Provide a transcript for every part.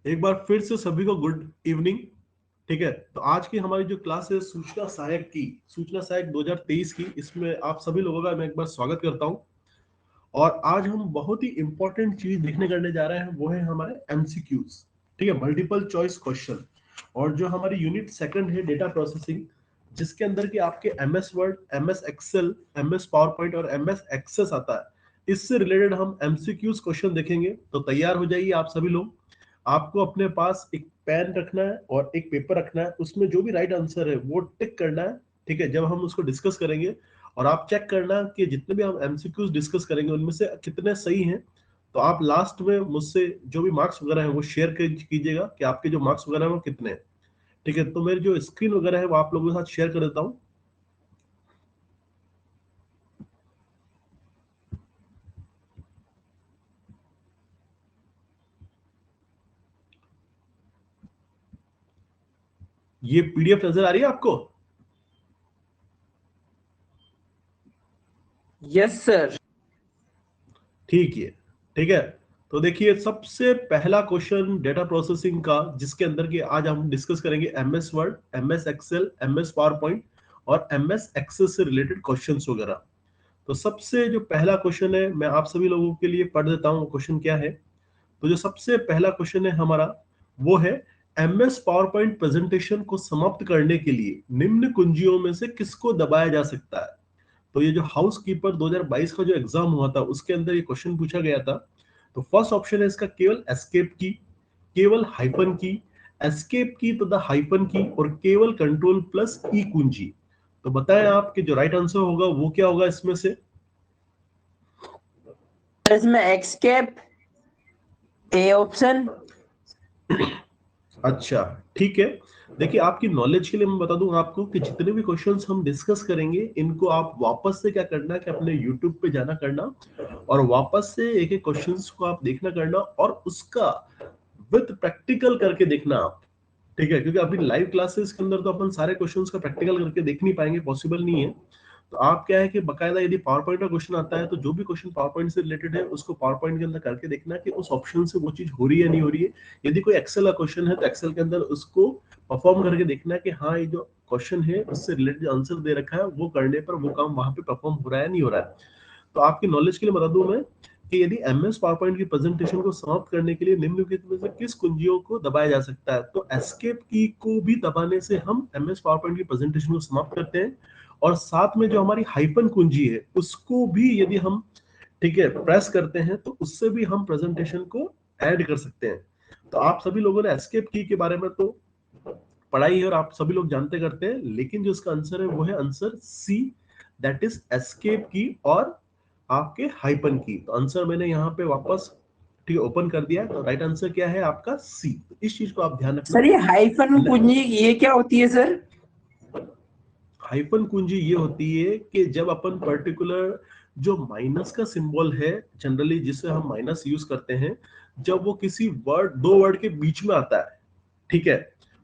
एक बार फिर से सभी को गुड इवनिंग। ठीक है, तो आज की हमारी जो क्लास है सूचना सहायक 2023 की, इसमें आप सभी लोगों का मैं एक बार स्वागत करता हूं। और आज हम बहुत ही इंपॉर्टेंट चीज देखने करने जा रहे हैं, वो है हमारे एमसीक्यूज। ठीक है, मल्टीपल चॉइस क्वेश्चन। और जो हमारी यूनिट सेकंड है डेटा प्रोसेसिंग, जिसके अंदर की आपके MS Word, MS Excel, MS PowerPoint और एमएस एक्सेस आता है, इससे रिलेटेड हम एमसीक्यूज क्वेश्चन देखेंगे। तो तैयार हो जाइए आप सभी लोग। आपको अपने पास एक पेन रखना है और एक पेपर रखना है, उसमें जो भी राइट आंसर है वो टिक करना है। ठीक है, जब हम उसको डिस्कस करेंगे और आप चेक करना कि जितने भी हम एमसीक्यूज डिस्कस करेंगे उनमें से कितने सही हैं। तो आप लास्ट में मुझसे जो भी मार्क्स वगैरह हैं वो शेयर कीजिएगा कि आपके जो मार्क्स वगैरह हैं वो कितने हैं। ठीक है, तो मेरी जो स्क्रीन वगैरह है वो आप लोगों के साथ शेयर कर देता हूँ। ये पीडीएफ नजर आ रही है आपको? Yes sir. ठीक है, ठीक है। तो देखिए, सबसे पहला क्वेश्चन डेटा प्रोसेसिंग का, जिसके अंदर की आज हम डिस्कस करेंगे MS Word, MS Excel, MS PowerPoint और एमएस एक्सेस से रिलेटेड क्वेश्चंस वगैरह। तो सबसे जो पहला क्वेश्चन है मैं आप सभी लोगों के लिए पढ़ देता हूँ, क्वेश्चन क्या है। तो जो सबसे पहला क्वेश्चन है हमारा, वो है एमएस पावर पॉइंट प्रेजेंटेशन को समाप्त करने के लिए निम्न कुंजियों में से किसको दबाया जा सकता है। तो ये जो हाउस कीपर 2022 का जो एग्जाम हुआ था उसके अंदर ये क्वेश्चन पूछा गया था। तो फर्स्ट ऑप्शन है इसका केवल एस्केप की, केवल हाइपन की, एस्केप की तथा हाइपन की और केवल कंट्रोल प्लस ई कुंजी। तो बताएं आप कि जो राइट आंसर होगा वो क्या होगा इसमें से। इसमें एक्सकेप ए ऑप्शन। अच्छा, ठीक है। देखिए, आपकी नॉलेज के लिए मैं बता दूं आपको कि जितने भी क्वेश्चंस हम डिस्कस करेंगे इनको आप वापस से क्या करना है कि अपने यूट्यूब पे जाना करना और वापस से एक एक क्वेश्चंस को आप देखना करना और उसका विद प्रैक्टिकल करके देखना आप। ठीक है, क्योंकि अभी लाइव क्लासेस के अंदर तो अपन सारे क्वेश्चंस का प्रैक्टिकल करके देख नहीं पाएंगे, पॉसिबल नहीं है। तो आप क्या है कि बकायदा यदि पावर पॉइंट का क्वेश्चन आता है तो जो भी क्वेश्चन पावर पॉइंट से रिलेटेड है उसको पावर पॉइंट के अंदर करके देखना है कि उस ऑप्शन से वो चीज हो रही है नहीं हो रही है। यदि कोई एक्सेल का क्वेश्चन है तो एक्सेल के अंदर उसको परफॉर्म करके देखना है कि हाँ, ये जो क्वेश्चन है उससे रिलेटेड आंसर दे रखा है, वो करने पर वो काम वहां पे परफॉर्म हो रहा है नहीं हो रहा है। तो आपकी नॉलेज के लिए बता दूं मैं कि यदि एमएस पावर पॉइंट की प्रेजेंटेशन को समाप्त करने के लिए निम्नलिखित में से किस कुंजियों को दबाया जा सकता है, तो एस्केप की को भी दबाने से हम एमएस पावर पॉइंट की प्रेजेंटेशन को समाप्त करते हैं। और साथ में जो हमारी हाइपन कुंजी है उसको भी यदि हम, ठीक है, प्रेस करते हैं तो उससे भी हम प्रेजेंटेशन को ऐड कर सकते हैं। तो आप सभी लोगों ने एस्केप की के बारे में तो पढ़ाई है और आप सभी लोग जानते करते हैं, लेकिन जो इसका आंसर है वो है answer C, that is escape key और आपके हाइपन की। तो आंसर मैंने यहाँ पे वापस, ठीक है, ओपन कर दिया। तो राइट आंसर क्या है आपका सी। तो इस चीज को आप ध्यान रखना। सर ये हाइफन कुंजी ये क्या होती है सर? हाइपन कुंजी ये होती है कि जब अपन पर्टिकुलर जो माइनस का सिंबल है, जनरली जिसे हम माइनस यूज करते हैं, जब वो किसी वर्ड, दो वर्ड के बीच में आता है, ठीक है,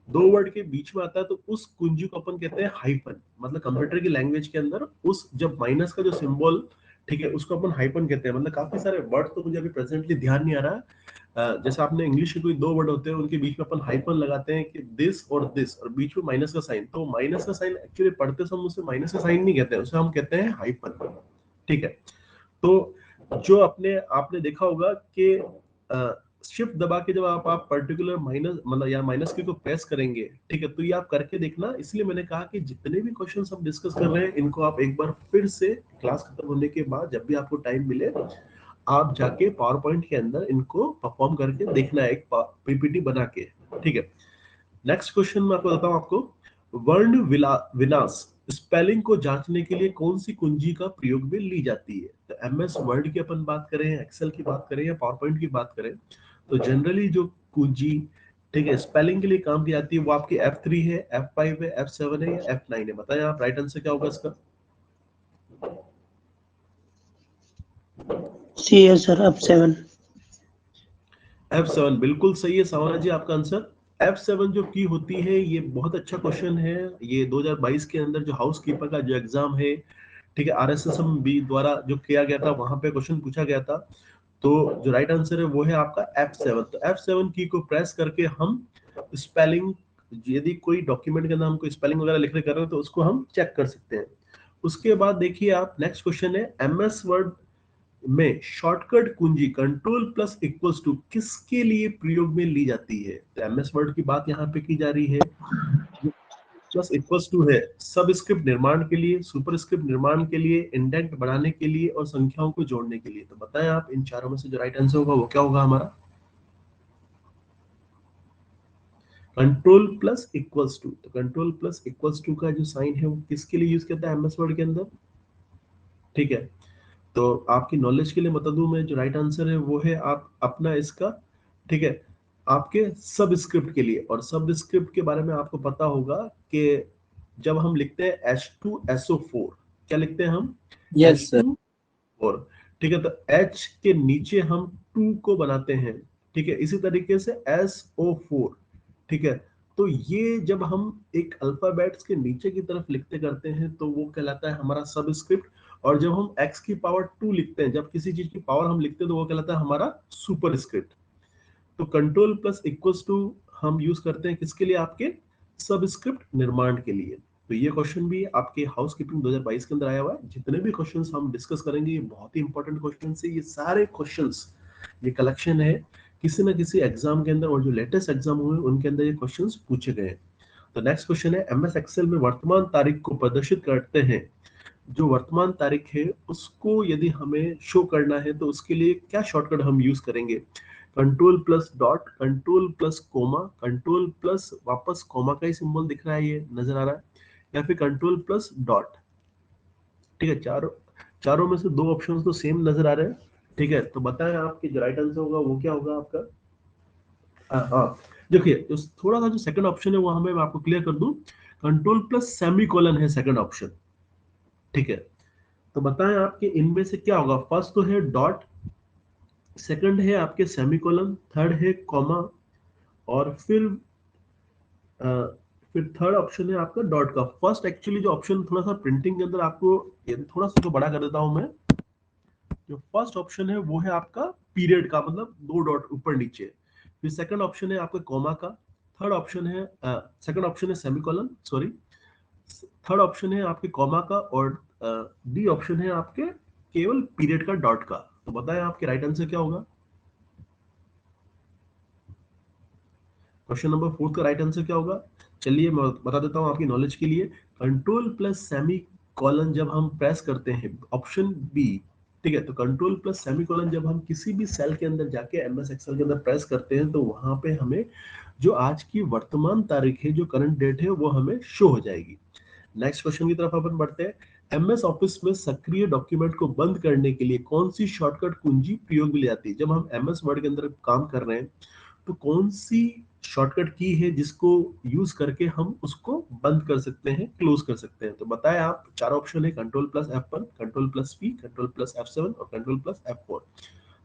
दो वर्ड के बीच में आता है, तो उस कुंजी को अपन कहते हैं हाइपन। मतलब कंप्यूटर की लैंग्वेज के अंदर उस जब माइनस का जो सिंबल, ठीक है, उसको अपन हाइपन कहते हैं। मतलब काफी सारे वर्ड तो मुझे अभी प्रेजेंटली ध्यान नहीं आ रहा है। जैसे आपने इंग्लिश के कोई दो वर्ड होते हैं उनके बीच में अपन हाइपन लगाते हैं कि दिस और बीच में माइनस का साइन। तो माइनस का साइन एक्चुअली पढ़ते समय उसे माइनस का साइन नहीं कहते हैं, उसे हम कहते हैं हाइपन। ठीक है, तो जो अपने आपने देखा होगा कि शिफ्ट दबा के जब आप पर्टिकुलर माइनस मतलब या माइनस की को प्रेस करेंगे, ठीक है, तो ये आप करके देखना। इसलिए मैंने कहा कि जितने भी क्वेश्चंस हम डिस्कस कर रहे हैं इनको आप एक बार फिर से क्लास खत्म होने के बाद जब भी आपको टाइम मिले आप जाके पावर पॉइंट के अंदर इनको परफॉर्म करके देखना है, एक पीपीटी बना के। ठीक है, नेक्स्ट क्वेश्चन मैं आपको बताता हूं आपको। वर्ण विनाश स्पेलिंग को जांचने के लिए कौन सी कुंजी का प्रयोग में ली जाती है। तो एमएस वर्ड की अपन बात करें, एक्सेल की बात करें या पावर पॉइंट की बात करें, तो जनरली जो कुंजी, ठीक है, स्पेलिंग के लिए काम की जाती है वो आपकी F3 है, F5 है, F7 है या F9 है। बताएं आप राइट आंसर क्या होगा इसका। सी है सर, F7। F7 बिल्कुल सही है सावना जी, आपका आंसर F7 जो की होती है। ये बहुत अच्छा क्वेश्चन है। ये 2022 के अंदर जो हाउस कीपर का जो एग्जाम है, ठीक है, आरएसएसएम बी द्वारा जो किया गया था वहां पे क्वेश्चन पूछा गया था। तो जो राइट आंसर है वो है आपका F7। तो F7 की को प्रेस करके हम स्पेलिंग, यदि कोई डॉक्यूमेंट के अंदर हम कोई स्पेलिंग वगैरह लिखने कर रहे हो तो उसको हम चेक कर सकते हैं। उसके बाद देखिए आप, नेक्स्ट क्वेश्चन है MS वर्ड में शॉर्टकट कुंजी कंट्रोल प्लस इक्वल्स टू किसके लिए प्रयोग में ली जाती है? तो MS वर्ड की बात यहाँ पे की जा रही है। प्लस इक्वल्स टू है सबस्क्रिप्ट निर्माण के लिए, सुपरस्क्रिप्ट निर्माण के लिए, इंडेंट बढ़ाने के लिए और संख्याओं को जोड़ने के लिए। तो बताएं आप इन चारों में से जो राइट आंसर होगा वो क्या होगा हमारा? Control plus equals to. तो कंट्रोल प्लस इक्वल्स टू का जो साइन है वो किसके लिए यूज करता है MS वर्ड के अंदर? ठीक है, तो आपकी नॉलेज के लिए बता दूं मैं, जो राइट आंसर है वो है आप अपना इसका, ठीक है, आपके सब स्क्रिप्ट के लिए। और सब स्क्रिप्ट के बारे में आपको पता होगा कि जब हम लिखते हैं H2SO4, क्या लिखते हैं हम? Yes sir. H2O4। ठीक है, तो H के नीचे हम 2 को बनाते हैं। ठीक है, इसी तरीके से SO4। ठीक है, तो ये जब हम एक अल्फाबेट्स के नीचे की तरफ लिखते करते हैं तो वो कहलाता है हमारा सबस्क्रिप्ट। और जब हम x की पावर 2 लिखते हैं, जब किसी चीज की पावर हम लिखते हैं तो वो कहलाता है हमारा सुपरस्क्रिप्ट। तो कंट्रोल प्लस इक्वल्स टू हम यूज करते हैं किसके लिए? आपके सबस्क्रिप्ट निर्माण के लिए। तो ये क्वेश्चन भी आपके हाउसकीपिंग 2022 के अंदर आया हुआ है। जितने भी क्वेश्चंस हम डिस्कस करेंगे ये बहुत ही इंपॉर्टेंट क्वेश्चंस है। ये सारे क्वेश्चंस, ये कलेक्शन है किसी ना किसी एग्जाम के अंदर, और जो लेटेस्ट एग्जाम हुए उनके अंदर ये क्वेश्चंस पूछे गए हैं। तो नेक्स्ट क्वेश्चन है, MS एक्सेल में वर्तमान तारीख को प्रदर्शित करते हैं। जो वर्तमान तारीख है उसको यदि हमें शो करना है तो उसके लिए क्या शॉर्टकट हम यूज करेंगे? Control plus dot, control plus comma, control plus वापस कोमा का ही सिंबल दिख रहा है, ये नजर आ रहा है, या फिर कंट्रोल प्लस डॉट? ठीक है, चारों चारों में से दो ऑप्शंस तो सेम नजर आ रहे हैं। ठीक है, तो बताएं आपकी जो राइट आंसर होगा वो क्या होगा आपका? हाँ, देखिए जो थोड़ा सा जो सेकंड ऑप्शन है वो हमें, मैं आपको क्लियर कर दूं, कंट्रोल प्लस सेमी कोलन है सेकंड ऑप्शन। ठीक है, तो बताएं आपके इनमें से क्या होगा? फर्स्ट तो है डॉट, सेकंड है आपके सेमीकोलन, थर्ड है कॉमा, और अ, फिर थर्ड ऑप्शन है आपका डॉट का। फर्स्ट एक्चुअली जो ऑप्शन थोड़ा सा प्रिंटिंग के अंदर आपको, ये थोड़ा सा तो बड़ा कर देता हूं मैं। जो फर्स्ट ऑप्शन है वो है आपका पीरियड का, मतलब दो डॉट ऊपर नीचे। फिर सेकंड ऑप्शन है आपका कॉमा का। थर्ड ऑप्शन है, सेकंड ऑप्शन है सेमीकोलन, सॉरी, थर्ड ऑप्शन है आपके कॉमा का, और डी ऑप्शन है आपके केवल पीरियड का, डॉट का। तो बताएं आपके राइट आंसर क्या होगा? क्वेश्चन नंबर 4 का राइट आंसर क्या होगा? चलिए मैं बता देता हूं आपकी नॉलेज के लिए। कंट्रोल प्लस सेमी कॉलन जब हम प्रेस करते हैं, ऑप्शन बी। ठीक है, तो कंट्रोल प्लस सेमी कॉलन जब हम किसी भी सेल के अंदर जाके MS एक्सेल के अंदर प्रेस करते हैं तो वहां पे हमें जो आज की वर्तमान तारीख है, जो करंट डेट है, वो हमें शो हो जाएगी। नेक्स्ट क्वेश्चन की तरफ अपन बढ़ते हैं। MS ऑफिस में सक्रिय डॉक्यूमेंट को बंद करने के लिए कौन सी शॉर्टकट कुंजी प्रयोग में ली जाती है? जब हम MS वर्ड के अंदर काम कर रहे हैं तो कौन सी शॉर्टकट की है जिसको यूज करके हम उसको बंद कर सकते हैं, क्लोज कर सकते हैं? तो बताएं आप, चार ऑप्शन है, control plus F1, control plus P, control plus F7 और कंट्रोल प्लस F4।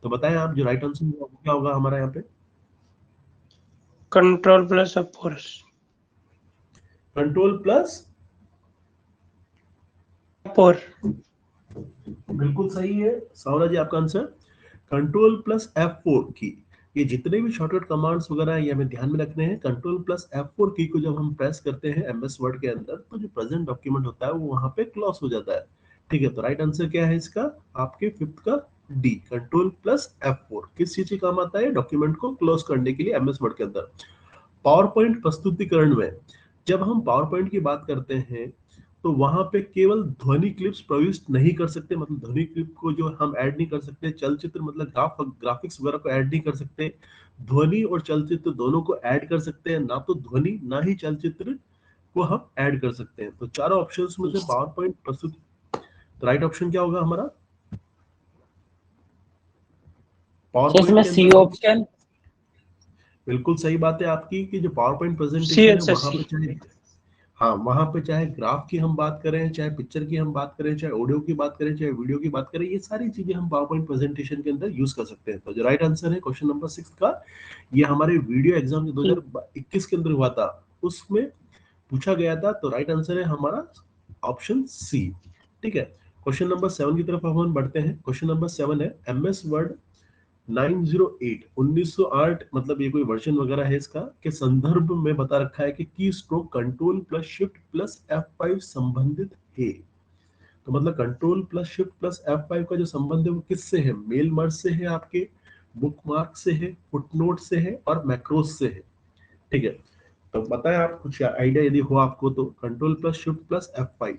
तो बताएं आप जो राइट आंसर होगा वो क्या होगा हमारा यहाँ पे? Control plus F4। Control plus, F4। बिल्कुल सही है सावरा जी आपका आंसर, कंट्रोल प्लस F4 की। ये जितने भी शॉर्टकट कमांड्स वगैरह हैं ये हमें ध्यान में रखने हैं। कंट्रोल प्लस F4 की को जब हम प्रेस करते हैं MS वर्ड के अंदर तो जो प्रेजेंट डॉक्यूमेंट होता है वो वहां पे क्लोज हो जाता है। ठीक है, तो राइट आंसर क्या है इसका? आपके फिफ्थ का डी, कंट्रोल प्लस F4 किस चीज के काम आता है? डॉक्यूमेंट को क्लोज करने के लिए MS वर्ड के अंदर। पावर पॉइंट प्रस्तुतिकरण में जब हम पावर पॉइंट की बात करते हैं तो वहां पे केवल ध्वनि क्लिप्स प्रविष्ट नहीं कर सकते, मतलब ध्वनि क्लिप को जो हम ऐड नहीं कर सकते, चलचित्र मतलब ग्राफिक्स वगैरह को ऐड नहीं कर सकते। ध्वनि और चलचित्र दोनों को ऐड कर सकते हैं, ना तो ध्वनि ना ही चलचित्र को हम ऐड कर सकते हैं। तो चारों ऑप्शंस में से पावर पॉइंट प्रस्तुति, तो राइट ऑप्शन क्या होगा हमारा? पावर सर इसमें पॉइंट के सी अंदर ऑप्शन। बिल्कुल सही बात है आपकी कि जो पावर पॉइंट सी प्रेजेंटेशन है अच्छा वहां सी। पे चाहे, हाँ, वहां पे चाहे ग्राफ की हम बात करें, चाहे पिक्चर की हम बात करें, चाहे ऑडियो की बात करें, चाहे वीडियो की बात करें, ये सारी चीजें हम पावर पॉइंट प्रेजेंटेशन के अंदर यूज कर सकते हैं। तो जो राइट आंसर है क्वेश्चन नंबर 6 का, ये हमारे वीडियो एग्जाम जो 2021 के अंदर हुआ था उसमें पूछा गया था। तो राइट आंसर है हमारा ऑप्शन सी। ठीक है, क्वेश्चन नंबर 7 की तरफ हम बढ़ते हैं। क्वेश्चन नंबर 7 है, MS वर्ड 1908 मतलब ये कोई वर्जन वगैरह है इसका के संदर्भ में बता रखा है कि की stroke control plus shift plus F5 संबंधित है। तो मतलब control plus shift plus F5 का जो संबंध है वो किससे है? मेल मर्ज से है, आपके बुकमार्क से है, फुटनोट से है और मैक्रोस से है। ठीक है, तो बताएं आप कुछ आइडिया यदि हो आपको तो। Control plus shift plus F5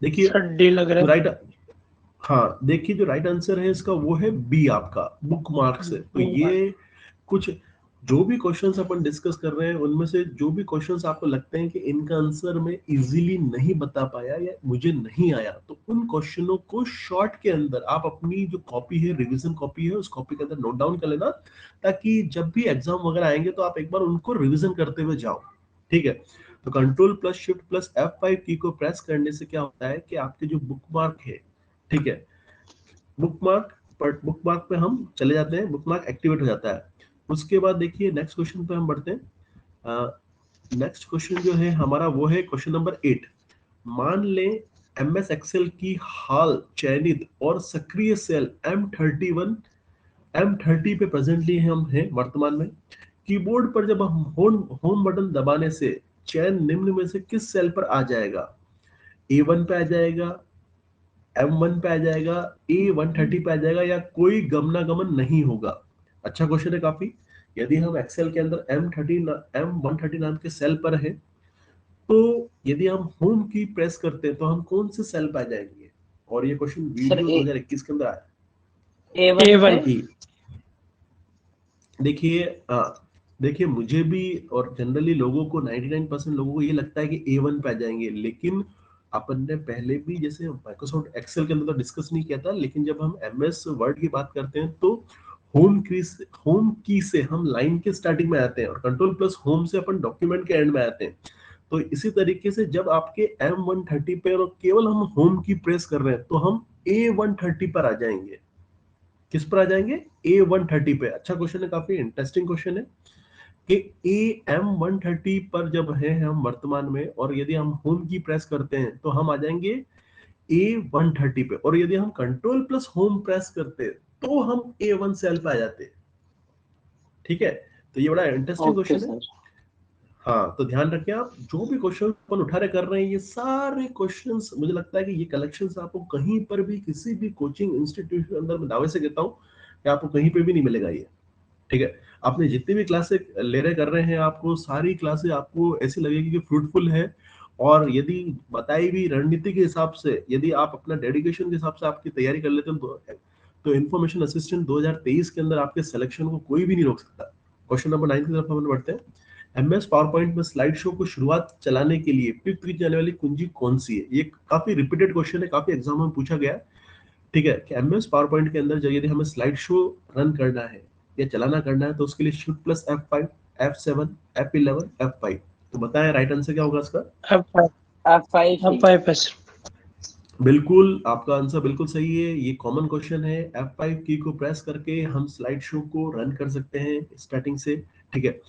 देखिए सर डी लग रहा जो है। राइट, हाँ देखिए जो राइट आंसर है इसका वो है बी आपका बुकमार्क से। तो ये कुछ जो भी क्वेश्चंस अपन डिस्कस कर रहे हैं उनमें से जो भी क्वेश्चंस आपको लगते हैं कि इनका आंसर मैं इजीली नहीं बता पाया या मुझे नहीं आया, तो उन क्वेश्चनों को शॉर्ट के अंदर आप अपनी जो कॉपी है, रिवीजन कॉपी है, उस कॉपी के अंदर नोट डाउन कर लेना, ताकि जब भी एग्जाम वगैरह आएंगे तो आप एक बार उनको रिवीजन करते हुए जाओ। ठीक है, तो control plus shift plus F5 की को प्रेस करने से क्या होता है कि आपके जो बुकमार्क है, ठीक है, बुकमार्क पे हम चले जाते हैं, बुकमार्क एक्टिवेट हो जाता है। उसके बाद देखिए नेक्स्ट क्वेश्चन पे हम बढ़ते हैं। नेक्स्ट क्वेश्चन जो है हमारा वो है क्वेश्चन नंबर 8। मान लें MS एक्सेल की हाल चयनित और सक्रिय सेल M30 पे प्रेजेंटली हम हैं वर्तमान में। कीबोर्ड पर जब हम होम बटन दबाने से चयन निम्न में से किस सेल पर आ जाएगा? A1 पे आ जाएगा, M1 पे आ जाएगा, A130 पे आ जाएगा, या कोई गमनागमन नहीं होगा? अच्छा क्वेश्चन है काफी। यदि हम एक्सेल के अंदर M130 नाम के सेल पर है, तो यदि हम होम की प्रेस करते हैं तो हम कौन से सेल पे आ जाएंगे? और ये क्वेश्चन सर वीडियो 2021 के अंदर आया। A1 A1 पे। देखिए देखिए मुझे भी और जनरली लोगों को 99% लोगों को ये लगता है कि A1 पे आ जाएंगे, लेकिन अपन ने पहले भी जैसे माइक्रोसॉफ्ट एक्सेल के अंदर तो डिस्कस नहीं किया था, लेकिन जब हम MS वर्ड की बात करते हैं तो होम की से हम लाइन के स्टार्टिंग में आते हैं और कंट्रोल प्लस होम से अपन डॉक्यूमेंट के एंड में आते हैं। तो इसी तरीके से जब आपके M130 पे और केवल हम होम की प्रेस कर रहे हैं तो हम A130 पर आ जाएंगे। किस पर आ जाएंगे? A130 पे। अच्छा क्वेश्चन है, काफी इंटरेस्टिंग क्वेश्चन है कि AM130 पर जब है हम वर्तमान में, और यदि हम होम की प्रेस करते हैं तो हम आ जाएंगे A130 पे, और यदि हम कंट्रोल प्लस होम प्रेस करते हैं तो हम A1 सेल पे आ जाते हैं। ठीक है, तो ये बड़ा इंटरेस्टिंग ओके क्वेश्चन है। सर। हाँ, तो ध्यान रखें आप जो भी क्वेश्चन अपन उठा रहे कर रहे हैं, ये सारे क्वेश्चंस मुझे लगता है कि ये कलेक्शंस आपको कहीं पर भी किसी भी कोचिंग इंस्टीट्यूट के अंदर मैं दावे से कहता हूँ कि आपको कहीं पे भी नहीं मिलेगा ये। ठीक है, आपने जितनी भी क्लासेस ले रहे कर रहे हैं, आपको सारी क्लासेस आपको ऐसी लगेगी कि फ्रूटफुल है। और यदि बताई भी रणनीति के हिसाब से, यदि आप अपना डेडिकेशन के हिसाब से आपकी तैयारी कर लेते हैं तो इन्फॉर्मेशन असिस्टेंट 2023 के अंदर आपके सिलेक्शन को कोई भी नहीं रोक सकता। क्वेश्चन नंबर 9 की तरफ हम बढ़ते हैं। MS पावर पॉइंट में स्लाइड शो को शुरुआत चलाने के लिए उपयुक्त की जाने वाली कुंजी कौन सी है? ये काफी रिपीटेड क्वेश्चन है, काफी एग्जाम में पूछा गया है। ठीक है, कि MS पावर पॉइंट के अंदर जब यदि हमें स्लाइड शो रन करना है या चलाना करना है तो उसके लिए shift plus F5, F7, F11, F5। तो बताएं राइट आंसर क्या होगा इसका? F5 F5 ही। F5 है सर। बिल्कुल, आपका आंसर बिल्कुल सही है। ये कॉमन क्वेश्चन है। F5 की को प्रेस करके हम स्लाइड शो को रन कर सकते हैं स्टार्टिंग से। ठीक है,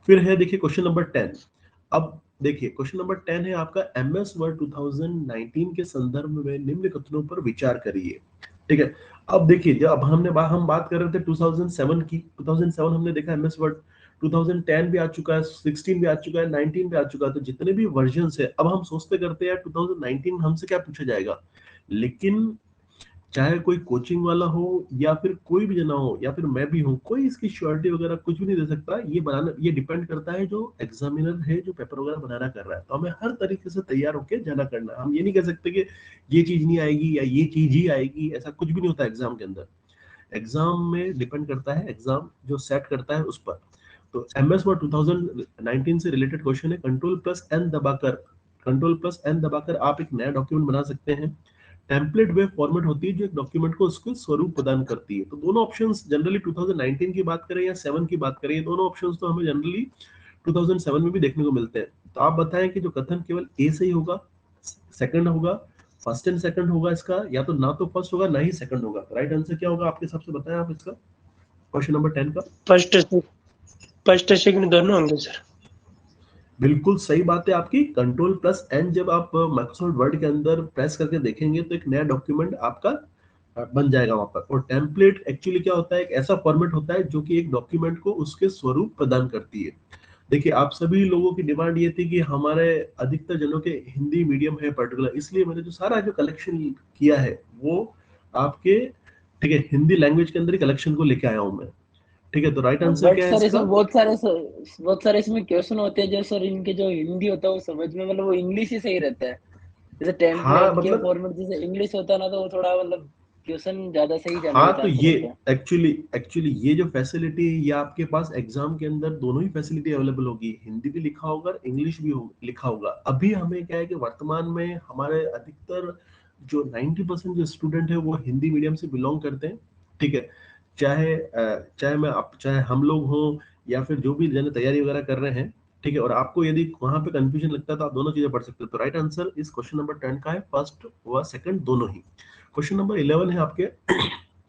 फिर है देखिए क्वेश्चन नंबर 10। अब देखिए क्वेश्चन नंबर 10 है आपका MS वर्ड 2019 के संदर्भ में निम्न कथनों पर विचार करिए। ठीक है, अब देखिए जब हम बात कर रहे थे 2007 की, 2007 हमने देखा MS वर्ड 2010 भी आ चुका है, 16 भी आ चुका है, 19 भी आ चुका है। तो जितने भी वर्जन है अब हम सोचते करते हैं 2019 हमसे क्या पूछा जाएगा। लेकिन चाहे कोई कोचिंग वाला हो या फिर कोई भी जना हो या फिर मैं भी हूँ, कोई इसकी श्योरिटी वगैरह कुछ भी नहीं दे सकता। ये डिपेंड करता है जो एग्जामिनर है जो पेपर वगैरह बनाना कर रहा है। तो हमें हर तरीके से तैयार होकर जाना करना है। हम ये नहीं कह सकते कि ये चीज नहीं आएगी या ये चीज ही आएगी, ऐसा कुछ भी नहीं होता एग्जाम के अंदर। एग्जाम में डिपेंड करता है, एग्जाम जो सेट करता है उस पर। तो MS वर्ड 2019 से रिलेटेड क्वेश्चन है। कंट्रोल प्लस एन दबाकर आप एक नया डॉक्यूमेंट बना सकते हैं। टेम्पलेट वे फॉर्मेट होती है जो एक डॉक्यूमेंट को उसके स्वरूप प्रदान करती है। तो दोनों ऑप्शंस जनरली 2019 की बात करें या 7 की बात करें, दोनों ऑप्शंस तो हमें जनरली 2007 में भी देखने को मिलते हैं। तो आप बताएं कि जो कथन केवल ए सही होगा, सेकंड होगा, फर्स्ट एंड सेकंड होगा इसका, या तो ना तो फर्स्ट होगा ना ही सेकंड होगा। राइट आंसर क्या होगा आपके हिसाब से, बताएं आप इसका क्वेश्चन नंबर 10 का। फर्स्ट सेकंड दोनों होंगे सर। बिल्कुल सही बात है आपकी। कंट्रोल प्लस एन जब आप माइक्रोसॉफ्ट वर्ड के अंदर प्रेस करके देखेंगे तो एक नया डॉक्यूमेंट आपका बन जाएगा वहां पर। और टेम्पलेट एक्चुअली क्या होता है, एक ऐसा फॉर्मेट होता है जो कि एक डॉक्यूमेंट को उसके स्वरूप प्रदान करती है। देखिए आप सभी लोगों की डिमांड ये थी कि हमारे अधिकतर जनों के हिंदी मीडियम है पर्टिकुलर, इसलिए मैंने जो सारा जो कलेक्शन किया है वो आपके, ठीक है, हिंदी लैंग्वेज के अंदर ही कलेक्शन को लेके आया हूं मैं। ठीक है, तो राइट आंसर बट क्या है सर इसका? इसमें बहुत सारे इसमें क्वेश्चन होते हैं जो सर इनके जो हिंदी होता है वो समझ में मतलब वो इंग्लिश ही सही रहता है। जैसे हाँ टेम्पलेट के मतलब, फॉर्मेट जैसे इंग्लिश होता है ना, तो वो थोड़ा मतलब क्वेश्चन ज्यादा सही जाने हाँ के तो चांसेस ये रहते हैं। एक्चुअली एक्चुअली ये जो फैसिलिटी है ये आपके पास एग्जाम के अंदर दोनों ही फैसिलिटी अवेलेबल होगी, हिंदी भी लिखा होगा, इंग्लिश भी लिखा होगा। अभी हमें क्या है कि वर्तमान में हमारे अधिकतर जो 90% जो स्टूडेंट है वो हिंदी मीडियम से बिलोंग करते हैं। ठीक है, चाहे हम लोग हों या फिर जो भी जन तैयारी वगैरह कर रहे हैं। ठीक है, और आपको यदि वहां पे कंफ्यूजन लगता है तो आप दोनों चीजें पढ़ सकते हो। तो राइट आंसर इस क्वेश्चन नंबर 10 का है, फर्स्ट व सेकंड दोनों ही। क्वेश्चन नंबर 11 है आपके।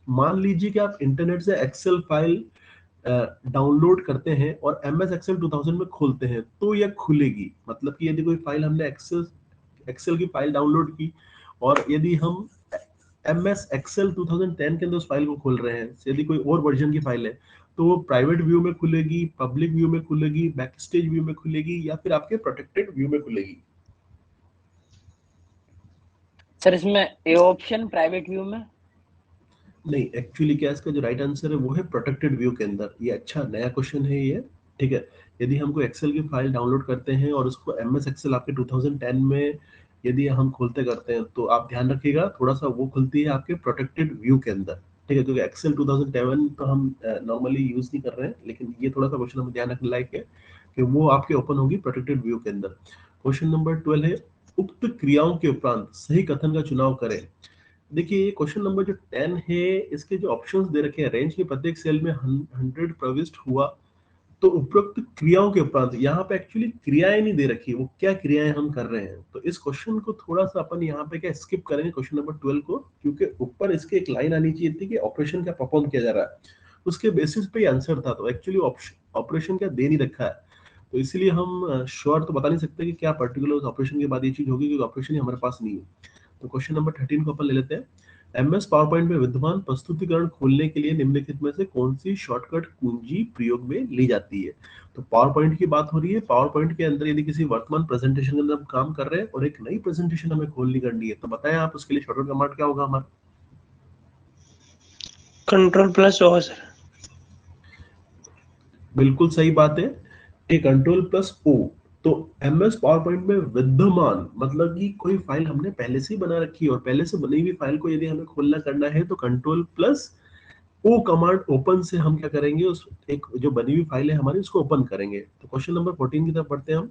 मान लीजिए कि आप इंटरनेट से एक्सेल फाइल डाउनलोड करते हैं और एम एस एक्सेल 2000 में खोलते हैं तो यह खुलेगी। मतलब कि यदि कोई फाइल हमने एक्सेल एक्सेल की फाइल डाउनलोड की और यदि हम एम एस एक्सेल 2010 के अंदर उस फाइल को खोल रहे हैं, यदि कोई और वर्जन की फाइल है, तो वो प्राइवेट व्यू में खुलेगी, पब्लिक व्यू में खुलेगी, बैक स्टेज व्यू में खुलेगी, या फिर आपके प्रोटेक्टेड व्यू में खुलेगी? सर इसमें ए ऑप्शन प्राइवेट व्यू में। नहीं, एक्चुअली क्या है, इसका जो राइट आंसर है वो है प्रोटेक्टेड व्यू के अंदर। ये अच्छा नया क्वेश्चन है ये। ठीक है, यदि हम कोई एक्सेल की फाइल डाउनलोड करते हैं और उसको एम एस एक्सेल आपके 2010 में यदि हम खोलते करते हैं, तो आप ध्यान रखिएगा थोड़ा सा, वो खुलती है आपके प्रोटेक्टेड व्यू के अंदर। ठीक है, क्योंकि एक्सेल 2007 तो हम नॉर्मली यूज नहीं कर रहे हैं, लेकिन ये थोड़ा सा क्वेश्चन हमें ध्यान रखने लायक है कि वो आपके ओपन होगी प्रोटेक्टेड व्यू के अंदर। क्वेश्चन नंबर 12 है, उक्त क्रियाओं के उपरांत सही कथन का चुनाव करें। देखिए ये क्वेश्चन नंबर जो 10 है, इसके जो ऑप्शंस दे रखे हैं, रेंज के प्रत्येक सेल में 100 प्रविष्ट हुआ तो उपरोक्त क्रियाओं के उपरांत, यहाँ पे एक्चुअली क्रियाएं नहीं दे रखी, वो क्या क्रियाएं हम कर रहे हैं। तो इस क्वेश्चन को थोड़ा सा अपन यहाँ पे क्या स्किप करेंगे क्वेश्चन नंबर 12 को, क्योंकि ऊपर इसके एक लाइन आनी चाहिए थी कि ऑपरेशन क्या परफॉर्म किया जा रहा है, उसके बेसिस पे आंसर था। तो एक्चुअली ऑपरेशन क्या दे नहीं रखा है, तो इसीलिए हम श्योर तो बता नहीं सकते कि क्या पर्टिकुलर ऑपरेशन के बाद ये चीज होगी, क्योंकि ऑपरेशन हमारे पास नहीं है। तो क्वेश्चन नंबर 13 को अपन ले लेते हैं। एमएस पावर पॉइंट में विद्यमान प्रस्तुतिकरण खोलने के लिए निम्नलिखित में से कौन सी शॉर्टकट कुंजी प्रयोग में ली जाती है? तो पावर पॉइंट की बात हो रही है। पावर पॉइंट के अंदर यदि किसी वर्तमान प्रेजेंटेशन के अंदर हम काम कर रहे हैं और एक नई प्रेजेंटेशन हमें खोलनी करनी है, तो बताएं आप उसके लिए शॉर्टकट कमांड क्या होगा हमारा? Ctrl+O sir. बिल्कुल सही बात है, ए Ctrl+O। तो एमएस पावर पॉइंट में विद्यमान मतलब कि कोई फाइल हमने पहले से ही बना रखी है, और पहले से बनी हुई फाइल को यदि हमें खोलना करना है तो Ctrl+O कमांड ओपन से हम क्या करेंगे, उस एक जो बनी हुई फाइल है हमारी उसको ओपन करेंगे। तो क्वेश्चन नंबर 14 की तरफ बढ़ते हैं हम।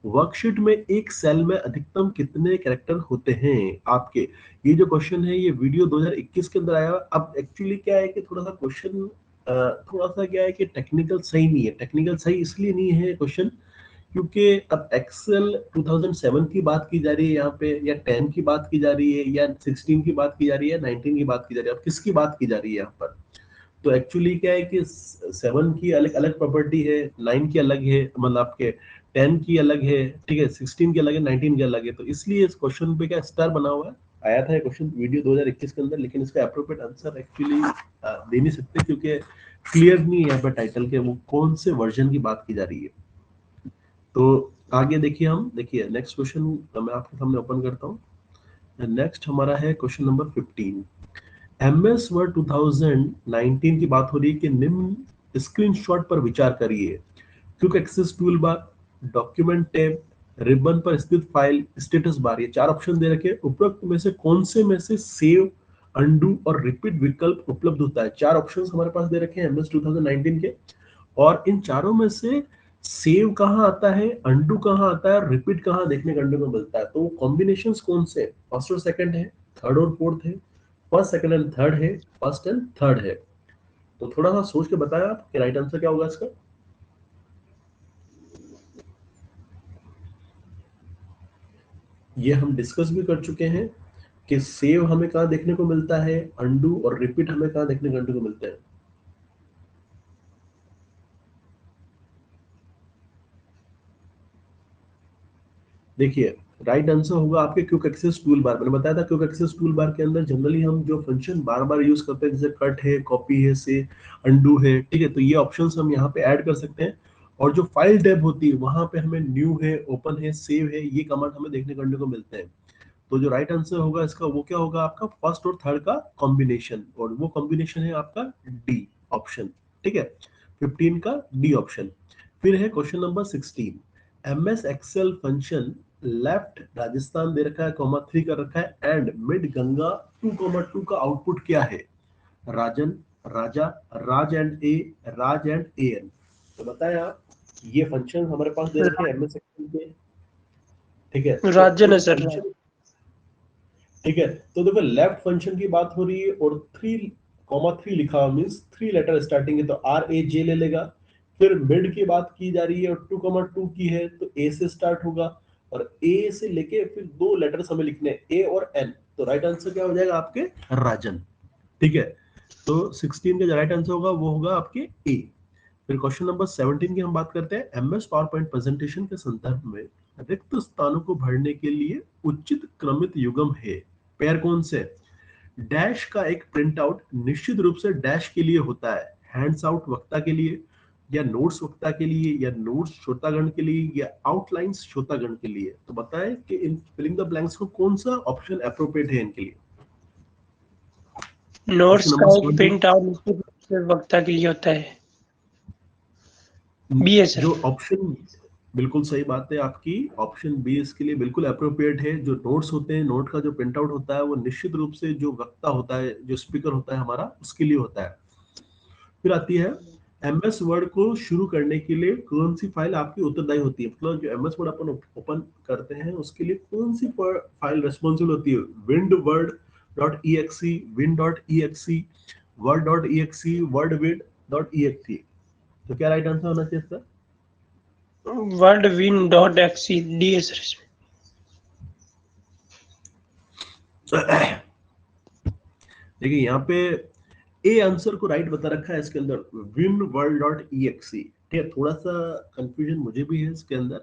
वर्कशीट में एक सेल में अधिकतम कितने कैरेक्टर होते हैं आपके? ये जो क्वेश्चन है ये वीडियो 2021 के अंदर आया। अब एक्चुअली क्या है कि थोड़ा सा क्वेश्चन थोड़ा सा क्या है कि टेक्निकल सही नहीं है। टेक्निकल सही इसलिए नहीं है क्वेश्चन, क्योंकि अब एक्सेल 2007 की बात की जा रही है यहाँ पे, या 10 की बात की जा रही है, या 16 की बात की जा रही है, 19 की बात की जा रही है, अब किसकी बात की जा रही है यहाँ पर? तो एक्चुअली क्या है कि 7 की अलग अलग प्रॉपर्टी है, 9 की अलग है, मतलब आपके 10 की अलग है, ठीक है, 16 की अलग है, 19 की अलग है। तो इसलिए इस क्वेश्चन पे क्या स्टार बना हुआ है, आया था क्वेश्चन वीडियो 2021 के अंदर, लेकिन इसका अप्रोप्रिएट आंसर एक्चुअली दे नहीं सकते, क्योंकि क्लियर नहीं है यहाँ पर टाइटल के वो कौन से वर्जन की बात की जा रही है। तो आगे देखिए, हम देखिए नेक्स्ट क्वेश्चन मैं आपके सामने ओपन करता हूँ। नेक्स्ट हमारा है क्वेश्चन नंबर 15। एमएस वर्ड 2019 की बात हो रही है कि निम्न स्क्रीनशॉट पर विचार करिए। Quick access tool bar, document tab, ribbon पर स्थित फाइल, स्टेटस बार, ये चार ऑप्शन दे रखे हैं। उपरोक्त में से कौन से में से सेव, अंडू और रिपीट विकल्प उपलब्ध होता है? चार ऑप्शंस हमारे पास दे रखे हैं एमएस 2019 के, और इन चारों में से सेव कहाँ आता है, अंडू कहाँ आता है, और रिपीट कहाँ देखने करने को मिलता है? तो वो कॉम्बिनेशंस कौन से, फर्स्ट और सेकंड है, थर्ड और फोर्थ है, फर्स्ट सेकंड एंड थर्ड है, फर्स्ट एंड थर्ड है? तो थोड़ा सा सोच के बताया आप कि राइट आंसर क्या होगा इसका। ये हम डिस्कस भी कर चुके हैं कि सेव हमें कहाँ देखने को मिलता है, अंडू और रिपीट हमें कहाँ देखने करने को मिलता है। देखिए राइट आंसर होगा आपके क्विक एक्सेस टूल बार। मैंने बताया था क्विक एक्सेस टूल बार के अंदर जनरली हम जो फंक्शन बार बार यूज करते हैं जैसे कट है, कॉपी है, से अंडू है, ठीक है, तो ये ऑप्शंस हम यहाँ पे ऐड कर सकते हैं। और जो फाइल टैब होती है वहां पे हमें न्यू है, ओपन है, सेव है, ये कमांड हमें देखने करने को मिलते हैं। तो जो राइट आंसर होगा इसका वो क्या होगा, आपका फर्स्ट और थर्ड का कॉम्बिनेशन, और वो कॉम्बिनेशन है आपका डी ऑप्शन, ठीक है, 15 का डी ऑप्शन। फिर है question number 16, MS Excel function left Rajasthan दे रखा है, कॉमा 3 कर रखा है, एंड मिड गंगा 2,2 का आउटपुट क्या है, Rajan, Raja, Raj and A, Raj and A N. तो बताएं आप, ये फंक्शन हमारे पास दे रखे हैं एमएस एक्सेल के, ठीक है, तो राजन है इस सर। फंक्शन, ठीक है, तो देखो लेफ्ट फंक्शन की बात हो रही है और 3,3 लिखा हुआ मींस 3 लेटर स्टार्टिंग है, तो आर ए जे ले लेगा। फिर मिड की बात की जा रही है और 2,2 की है तो ए से स्टार्ट होगा, और ए से लेके फिर 2 लेटर्स हमें लिखने हैं, ए और एन। तो राइट आंसर क्या हो जाएगा आपके, राजन, ठीक है। तो 16 का जो राइट आंसर होगा वो होगा आपके ए। फिर क्वेश्चन नंबर 17 की हम बात करते हैं, एमएस पावर पॉइंट प्रेजेंटेशन के संदर्भ में रिक्त स्थानों को भरने के लिए उचित क्रमित युग्म है, पेयर कौन से, डैश का एक प्रिंट आउट निश्चित रूप से डैश के लिए होता है, हैंड्स आउट वक्ता के लिए, या नोट्स वक्ता के लिए, या नोट्स श्रोतागण के लिए, या आउटलाइंस श्रोतागण के लिए। तो बताएं कि इन फिलिंग द ब्लैंक्स को कौन सा ऑप्शन अप्रोप्रिएट है इनके लिए। नोट्स क्वेश्चन का नंबर एक 17, प्रिंट आउट निश्चित रूप से वक्ता के लिए होता है। बी है सर। जो ऑप्शन, बिल्कुल सही बात है आपकी, ऑप्शन बी इसके लिए बिल्कुल अप्रोप्रिएट है। जो नोट्स होते हैं, नोट का जो प्रिंट आउट होता है वो निश्चित रूप से जो वक्ता होता है, जो स्पीकर होता है हमारा, उसके लिए होता है। फिर आती है, एमएस वर्ड को शुरू करने के लिए कौन सी फाइल आपकी उत्तरदायी होती है, मतलब जो एमएस वर्ड अपन ओपन करते हैं उसके लिए कौन सी फाइल रेस्पॉन्सिबल होती है, wind word dot E X E, win dot E X E, word dot E X E, word विड डॉट ई एक्सी। तो क्या राइट आंसर होना चाहिए इसका, word win dot X E, D है सर इसमें। देखिए यहाँ पे ए आंसर को राइट बता रखा है इसके अंदर, win world dot E X E, ठीक है। थोड़ा सा कंफ्यूजन मुझे भी है इसके अंदर,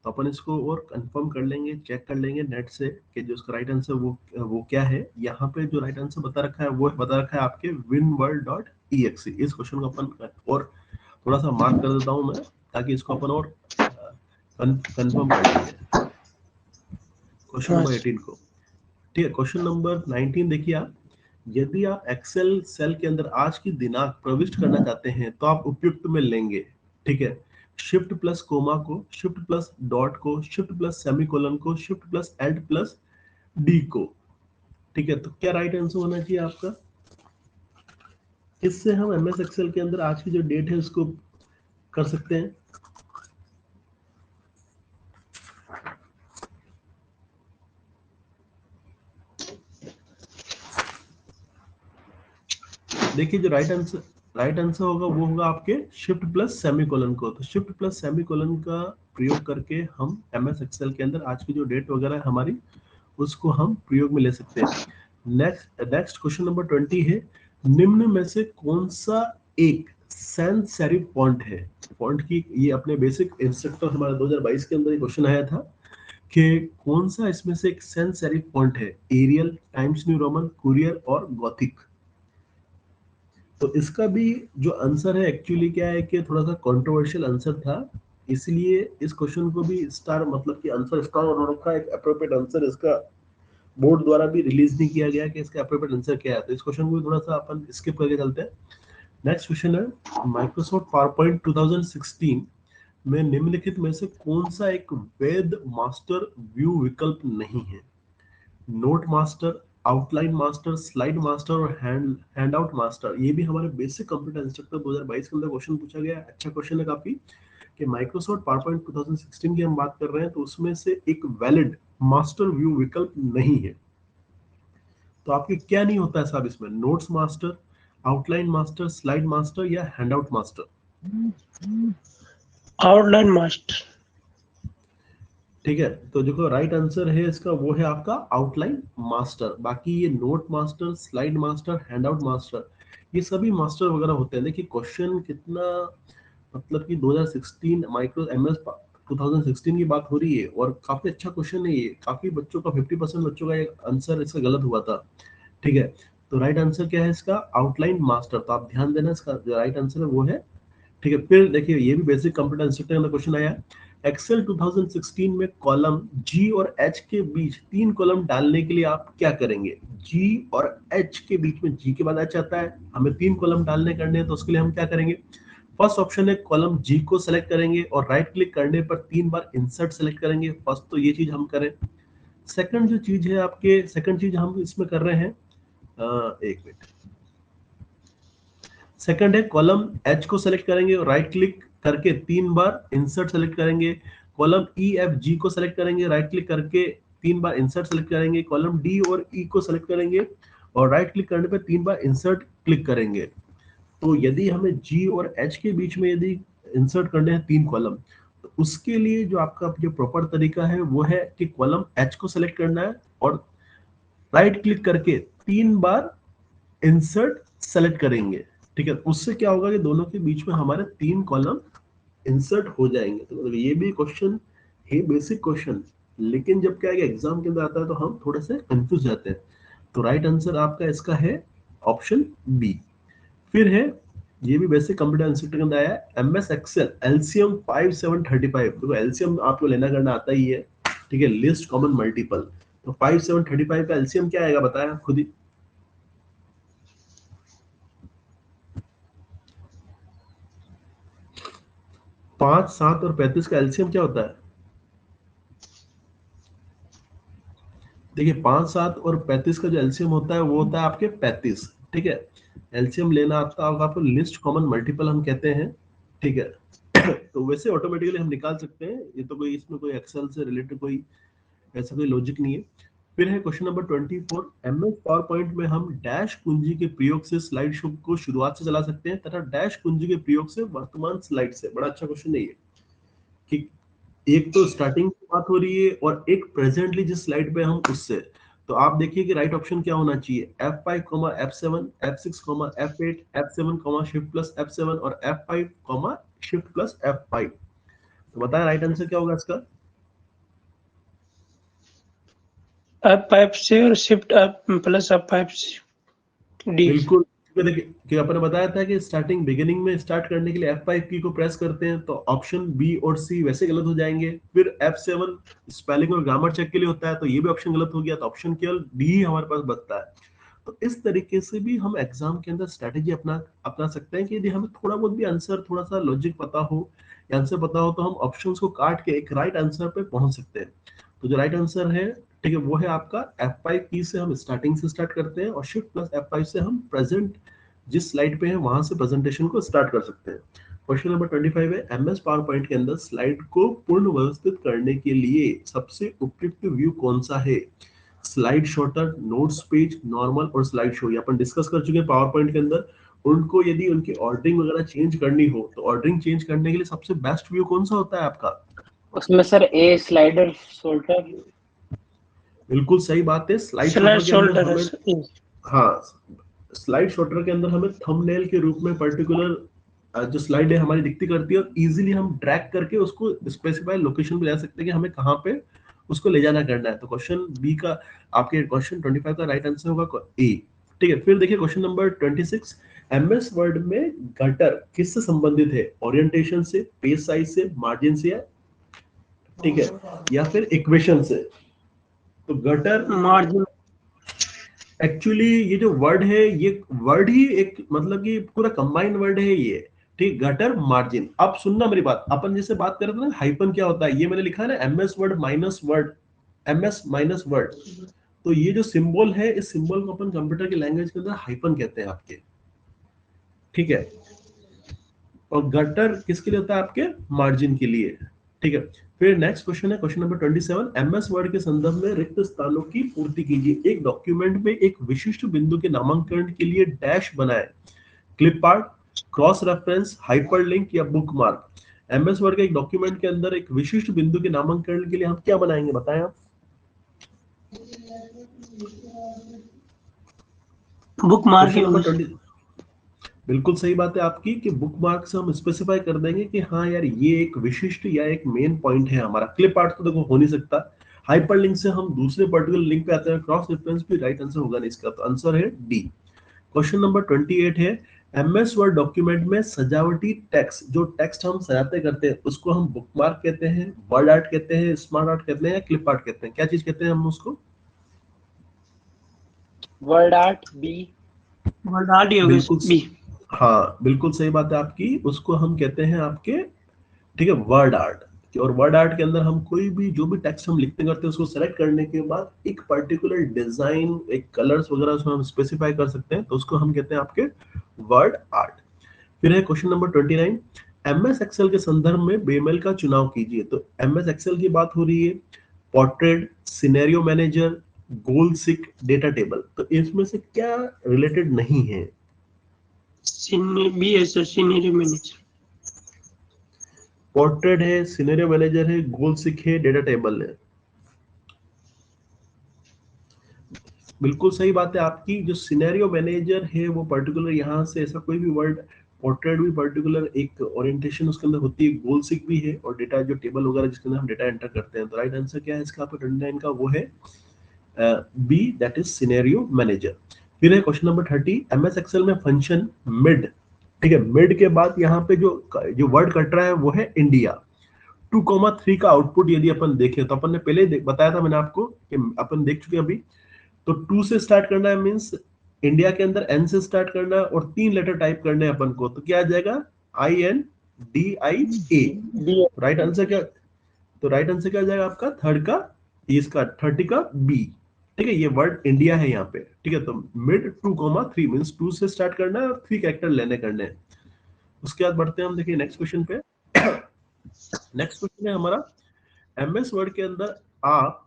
तो अपन इसको और कंफर्म कर लेंगे, चेक कर लेंगे नेट से कि जो इसका राइट आंसर वो क्या है। यहाँ पे जो राइट आंसर बता रखा है वो बता रखा है आपके win world dot E X E. इस क्वेश्चन को अपन और थोड़ा सा मार्क कर देता हूँ मैं, ताकि इसको अपन और कंफर्म कर लेंगे क्वेश्चन हाँ नंबर सर। 18 को, ठीक है। क्वेश्चन नंबर 19 देखिए आप, यदि आप एक्सेल सेल के अंदर आज की दिनांक प्रविष्ट करना चाहते हैं तो आप उपयुक्त में लेंगे, ठीक है, शिफ्ट प्लस कोमा को, शिफ्ट प्लस डॉट को, शिफ्ट प्लस सेमीकोलन को, shift plus alt plus D को, ठीक है। तो क्या राइट आंसर होना चाहिए आपका, इससे हम एमएस एक्सेल के अंदर आज की जो डेट है उसको कर सकते हैं। देखिए जो राइट आंसर होगा वो होगा आपके शिफ्ट प्लस सेमीकोलन को। तो शिफ्ट प्लस सेमीकोलन का प्रयोग करके हम एमएस एक्सेल के अंदर आज की जो डेट वगैरह है हमारी, उसको हम प्रयोग में ले सकते हैं। नेक्स्ट क्वेश्चन नंबर 20 है, निम्न में से कौन सा एक सैंस सेरिफ फॉन्ट है। फॉन्ट की ये अपने बेसिक इंस्ट्रक्टर हमारे 2022 के अंदर एक क्वेश्चन आया था कि कौन सा इसमें से एक सैंस सेरिफ फॉन्ट है, Arial, Times New Roman, Courier और गॉथिक। तो इसका भी जो आंसर है एक्चुअली क्या है कि थोड़ा सा कंट्रोवर्शियल आंसर था, इसलिए इस क्वेश्चन को भी स्टार, मतलब कि आंसर स्टार और रखा, एक अप्रोप्रिएट आंसर इसका बोर्ड द्वारा भी रिलीज नहीं किया गया कि इसका अप्रोप्रिएट आंसर क्या है। तो इस क्वेश्चन को भी थोड़ा सा अपन स्किप करके चलते हैं। नेक्स्ट क्वेश्चन है, माइक्रोसॉफ्ट पावरपॉइंट 2016 में निम्नलिखित में से कौन सा एक वैध मास्टर व्यू विकल्प नहीं है, note master, outline master, slide master और हैंड आउट मास्टर। ये भी हमारे बेसिक कंप्यूटर इंस्ट्रक्टर 2022 के अंदर क्वेश्चन पूछा गया है। अच्छा क्वेश्चन है काफी, कि माइक्रोसॉफ्ट पावरपॉइंट 2016 की हम बात कर रहे हैं तो उसमें से एक वैलिड मास्टर व्यू विकल्प नहीं है। तो आपके क्या नहीं होता है साहब इसमें, notes master, outline master, slide master या handout master. Outline master. ठीक है, तो देखो राइट आंसर है इसका वो है आपका आउटलाइन मास्टर। बाकी ये note master, slide master, handout master, ये सभी मास्टर वगैरह होते हैं। देखिए क्वेश्चन कितना, मतलब कि 2016 माइक्रो एमएस 2016 की बात हो रही है और काफी अच्छा क्वेश्चन है ये, काफी बच्चों का 50% बच्चों का आंसर इसका गलत हुआ था। ठीक है, तो राइट आंसर क्या है इसका? Outline master. तो आप ध्यान देना, इसका जो राइट आंसर है वो है। ठीक है, फिर देखिए ये भी बेसिक कंप्यूटर इंस्ट्रक्टर का क्वेश्चन आया। एक्सेल 2016 में कॉलम जी और एच के बीच 3 कॉलम डालने के लिए आप क्या करेंगे? जी और एच के बीच में जी के बाद एच आता है, हमें 3 कॉलम डालने करने हैं, तो उसके लिए हम क्या करेंगे? फर्स्ट ऑप्शन है कॉलम जी को सेलेक्ट करेंगे और राइट क्लिक करने पर 3 बार इंसर्ट सेलेक्ट करेंगे। फर्स्ट तो ये चीज हम करें। सेकंड जो चीज है आपके, सेकंड चीज हम इसमें कर रहे हैं, एक मिनट, सेकंड है कॉलम एच को सेलेक्ट करेंगे और राइट क्लिक करके 3 बार इंसर्ट सेलेक्ट करेंगे। कॉलम ई एफ जी को सेलेक्ट करेंगे, राइट क्लिक करके 3 बार इंसर्ट सेलेक्ट करेंगे। कॉलम डी और ई को सेलेक्ट करेंगे और राइट क्लिक करने पर 3 बार इंसर्ट क्लिक करेंगे। तो यदि हमें जी और एच के बीच में यदि इंसर्ट करने हैं 3 कॉलम, तो उसके लिए जो आपका जो प्रॉपर तरीका है वो है कि कॉलम एच को सेलेक्ट करना है और राइट क्लिक करके 3 बार इंसर्ट सेलेक्ट करेंगे। ठीक है, उससे क्या होगा कि दोनों के बीच में हमारे 3 कॉलम इंसर्ट हो जाएंगे। तो ये भी क्वेश्चन है, बेसिक क्वेश्चन, लेकिन जब क्या है एग्जाम के अंदर आता है तो हम थोड़े से कंफ्यूज जाते हैं। तो राइट आंसर आपका इसका है ऑप्शन बी। फिर है, ये भी बेसिक कंप्यूटर इंस्टीट्यूट के अंदर आया है, एमएस एक्सेल एलसीएम 5735। देखो एलसीएम आपको लेना करना आता ही है। ठीक है, लिस्ट कॉमन मल्टीपल। तो 5735 का एलसीएम क्या आएगा बताया खुद ही। 5, 7 और 35 का एलसीएम क्या होता है? देखिए 5, 7 और 35 का जो एलसीएम होता है वो होता है आपके 35। ठीक है, एलसीएम लेना आता होगा आपको, लिस्ट कॉमन मल्टीपल हम कहते हैं। ठीक है तो वैसे ऑटोमेटिकली हम निकाल सकते हैं, ये तो कोई इसमें कोई एक्सेल से रिलेटेड कोई ऐसा कोई लॉजिक नहीं है। फिर है question number 24, MS power point में हम डैश कुंजी के प्रयोग से स्लाइड शो को शुरुआत से चला सकते हैं तथा डैश कुंजी के प्रयोग से वर्तमान स्लाइड से। बड़ा अच्छा क्वेश्चन है ये कि एक तो स्टार्टिंग की बात हो रही है और एक प्रेजेंटली जिस स्लाइड पे हम उससे। तो आप देखिए कि राइट ऑप्शन क्या होना चाहिए, F5, F7, F6, F8, F7, shift plus F7 और F5, शिफ्ट प्लस F5। तो बताएं राइट आंसर क्या होगा इसका? F5 से और shift up plus F5 D. बिल्कुल, देखिए कि अपन ने बताया था कि स्टार्टिंग बिगिनिंग में स्टार्ट करने के लिए F5 की को प्रेस करते हैं, तो ऑप्शन बी और सी वैसे गलत हो जाएंगे। फिर F7 स्पेलिंग और ग्रामर चेक के लिए होता है, तो ये भी ऑप्शन गलत हो गया, तो ऑप्शन केवल डी हमारे पास बचता है। तो इस तरीके से भी हम एग्जाम के अंदर स्ट्रेटेजी अपना सकते हैं कि यदि हमें थोड़ा बहुत भी आंसर, थोड़ा सा लॉजिक पता हो या आंसर पता हो, तो हम ऑप्शंस को काट के एक राइट आंसर पे पहुंच सकते हैं। तो जो राइट आंसर है, ठीक है, वो है आपका F5 की से हम स्टार्टिंग से स्टार्ट करते हैं और शिफ्ट प्लस F5 से हम प्रेजेंट जिस स्लाइड पे है वहां से प्रेजेंटेशन को स्टार्ट कर सकते हैं। क्वेश्चन नंबर 25 है, एमएस पावर पॉइंट के अंदर स्लाइड को पूर्ण व्यवस्थित करने के लिए सबसे उपयुक्त व्यू कौन सा है? Slide shorter, notes page, normal और स्लाइड शो। ये अपन डिस्कस कर चुके हैं पावर पॉइंट के अंदर। उनको यदि उनकी ऑर्डरिंग वगैरह चेंज करनी हो तो ऑर्डरिंग चेंज करने के लिए सबसे बेस्ट व्यू कौन सा होता है आपका? उसमें सर ए स्लाइडर शोल्डर। बिल्कुल सही बात है, स्लाइड स्लाइड शॉर्टर के अंदर शोल्डर। हमें, हाँ, स्लाइड शॉर्टर के अंदर हमें थंबनेल के रूप में पर्टिकुलर जो स्लाइड है हमारी दिखती करती है और इजीली हम ड्रैग करके उसको स्पेसिफाई लोकेशन पे ले जा सकते हैं कि हमें कहाँ पे उसको ले जाना करना है। तो क्वेश्चन बी का, आपके क्वेश्चन 25 का राइट आंसर होगा ए। ठीक है, फिर देखिए क्वेश्चन नंबर 26, एमएस वर्ड में गटर किससे संबंधित है? ओरिएंटेशन से, पेज साइज से, मार्जिन से, या ठीक है, या फिर इक्वेशन से। तो गटर मार्जिन। एक्चुअली ये जो वर्ड है, ये वर्ड ही एक मतलब कि पूरा कंबाइंड वर्ड है ये। ठीक, गटर मार्जिन। अब सुनना मेरी बात, अपन जैसे बात कर रहे थे ना हाइपन क्या होता है, ये मैंने लिखा है ना MS word minus word, MS minus word. तो ये जो सिंबल है, इस सिंबल को अपन कंप्यूटर की लैंग्वेज के अंदर हाइपन कहते हैं आपके। ठीक है, और गटर किसके लिए होता है? आपके मार्जिन के लिए। ठीक है, फिर नेक्स्ट क्वेश्चन है क्वेश्चन नंबर 27, एमएस वर्ड के संदर्भ में रिक्त स्थानों की पूर्ति कीजिए। एक डॉक्यूमेंट में एक विशिष्ट बिंदु के नामांकन के लिए डैश बनाए। Clip art, cross reference, hyperlink या बुकमार्क। एमएस वर्ड के एक डॉक्यूमेंट के अंदर एक विशिष्ट बिंदु के नामांकन के लिए हम क्या बनाएंगे बताएं आप? Book mark. क्वेश्चन नंबर 20, बिल्कुल सही बात है आपकी कि बुक मार्क से हम स्पेसिफाई कर देंगे कि हाँ यार ये एक विशिष्ट या एक मेन पॉइंट है हमारा। क्लिप आर्ट तो देखो हो नहीं सकता। हाइपरलिंक से हम दूसरे पर्टिकुलर लिंक पे आते हैं, क्रॉस रेफरेंस भी राइट आंसर होगा नहीं इसका, तो आंसर है डी। क्वेश्चन नंबर 28 है, एमएस वर्ड डॉक्यूमेंट में सजावटी टेक्स्ट, जो टेक्स्ट हम सजाते करते हैं उसको हम बुक मार्क कहते हैं, वर्ड आर्ट कहते हैं, स्मार्ट आर्ट कहते हैं या क्लिप आर्ट कहते हैं? क्या चीज कहते हैं हम उसको? Word art, B. Word art ही होगा बिल्कुल बी। हाँ बिल्कुल सही बात है आपकी, उसको हम कहते हैं आपके, ठीक है, वर्ड आर्ट। और वर्ड आर्ट के अंदर हम कोई भी जो भी टेक्स्ट हम लिखते करते हैं उसको सेलेक्ट करने के बाद एक पर्टिकुलर डिजाइन, एक कलर्स वगैरह उसमें हम स्पेसिफाई कर सकते हैं, तो उसको हम कहते हैं आपके वर्ड आर्ट। फिर है क्वेश्चन नंबर 29, एमएस एक्सेल के संदर्भ में बेमेल का चुनाव कीजिए। तो एमएस एक्सेल की बात हो रही है, पोर्ट्रेट, सिनेरियो मैनेजर, गोल सिक, डेटा टेबल, तो इसमें से क्या रिलेटेड नहीं है? बी है सर, सीनियर मैनेजर। पोर्ट्रेट है, सिनेरियो मैनेजर है, गोल सिक है, डेटा टेबल है। बिल्कुल सही बात है आपकी, जो सिनेरियो मैनेजर है वो पर्टिकुलर यहाँ से ऐसा कोई भी वर्ड, पोर्ट्रेट भी पर्टिकुलर एक ओरिएंटेशन उसके अंदर होती है, गोल सिक भी है, और डेटा जो टेबल वगैरह जिसके अंदर हम डेटा एंटर करते हैं। तो राइट आंसर क्या है इसका आपका 29 का? वो है B, that is scenario manager. फिर है क्वेश्चन नंबर 30, एमएस एक्सेल में फंक्शन मिड, ठीक है, मिड के बाद यहाँ पे जो जो वर्ड कट रहा है वो है इंडिया। 2,3 का आउटपुट यदि अपन देखें तो अपन ने पहले बताया था मैंने आपको कि अपन देख चुके हैं अभी, तो 2 से स्टार्ट करना है, मींस इंडिया के अंदर एन से स्टार्ट करना है और 3 लेटर टाइप करने हैं अपन को, तो क्या आ जाएगा? INDIA। राइट आंसर क्या? तो राइट आंसर क्या आ जाएगा आपका? थर्ड का, इसका 30 का बी। ठीक है, ये वर्ड इंडिया है यहाँ पे, ठीक है। तो मिड 2,3 मींस 2 से स्टार्ट करना है और 3 कैरेक्टर लेने करने हैं। उसके बाद बढ़ते हैं हम, देखिए नेक्स्ट क्वेश्चन पे। नेक्स्ट क्वेश्चन है हमारा, एमएस वर्ड के अंदर आप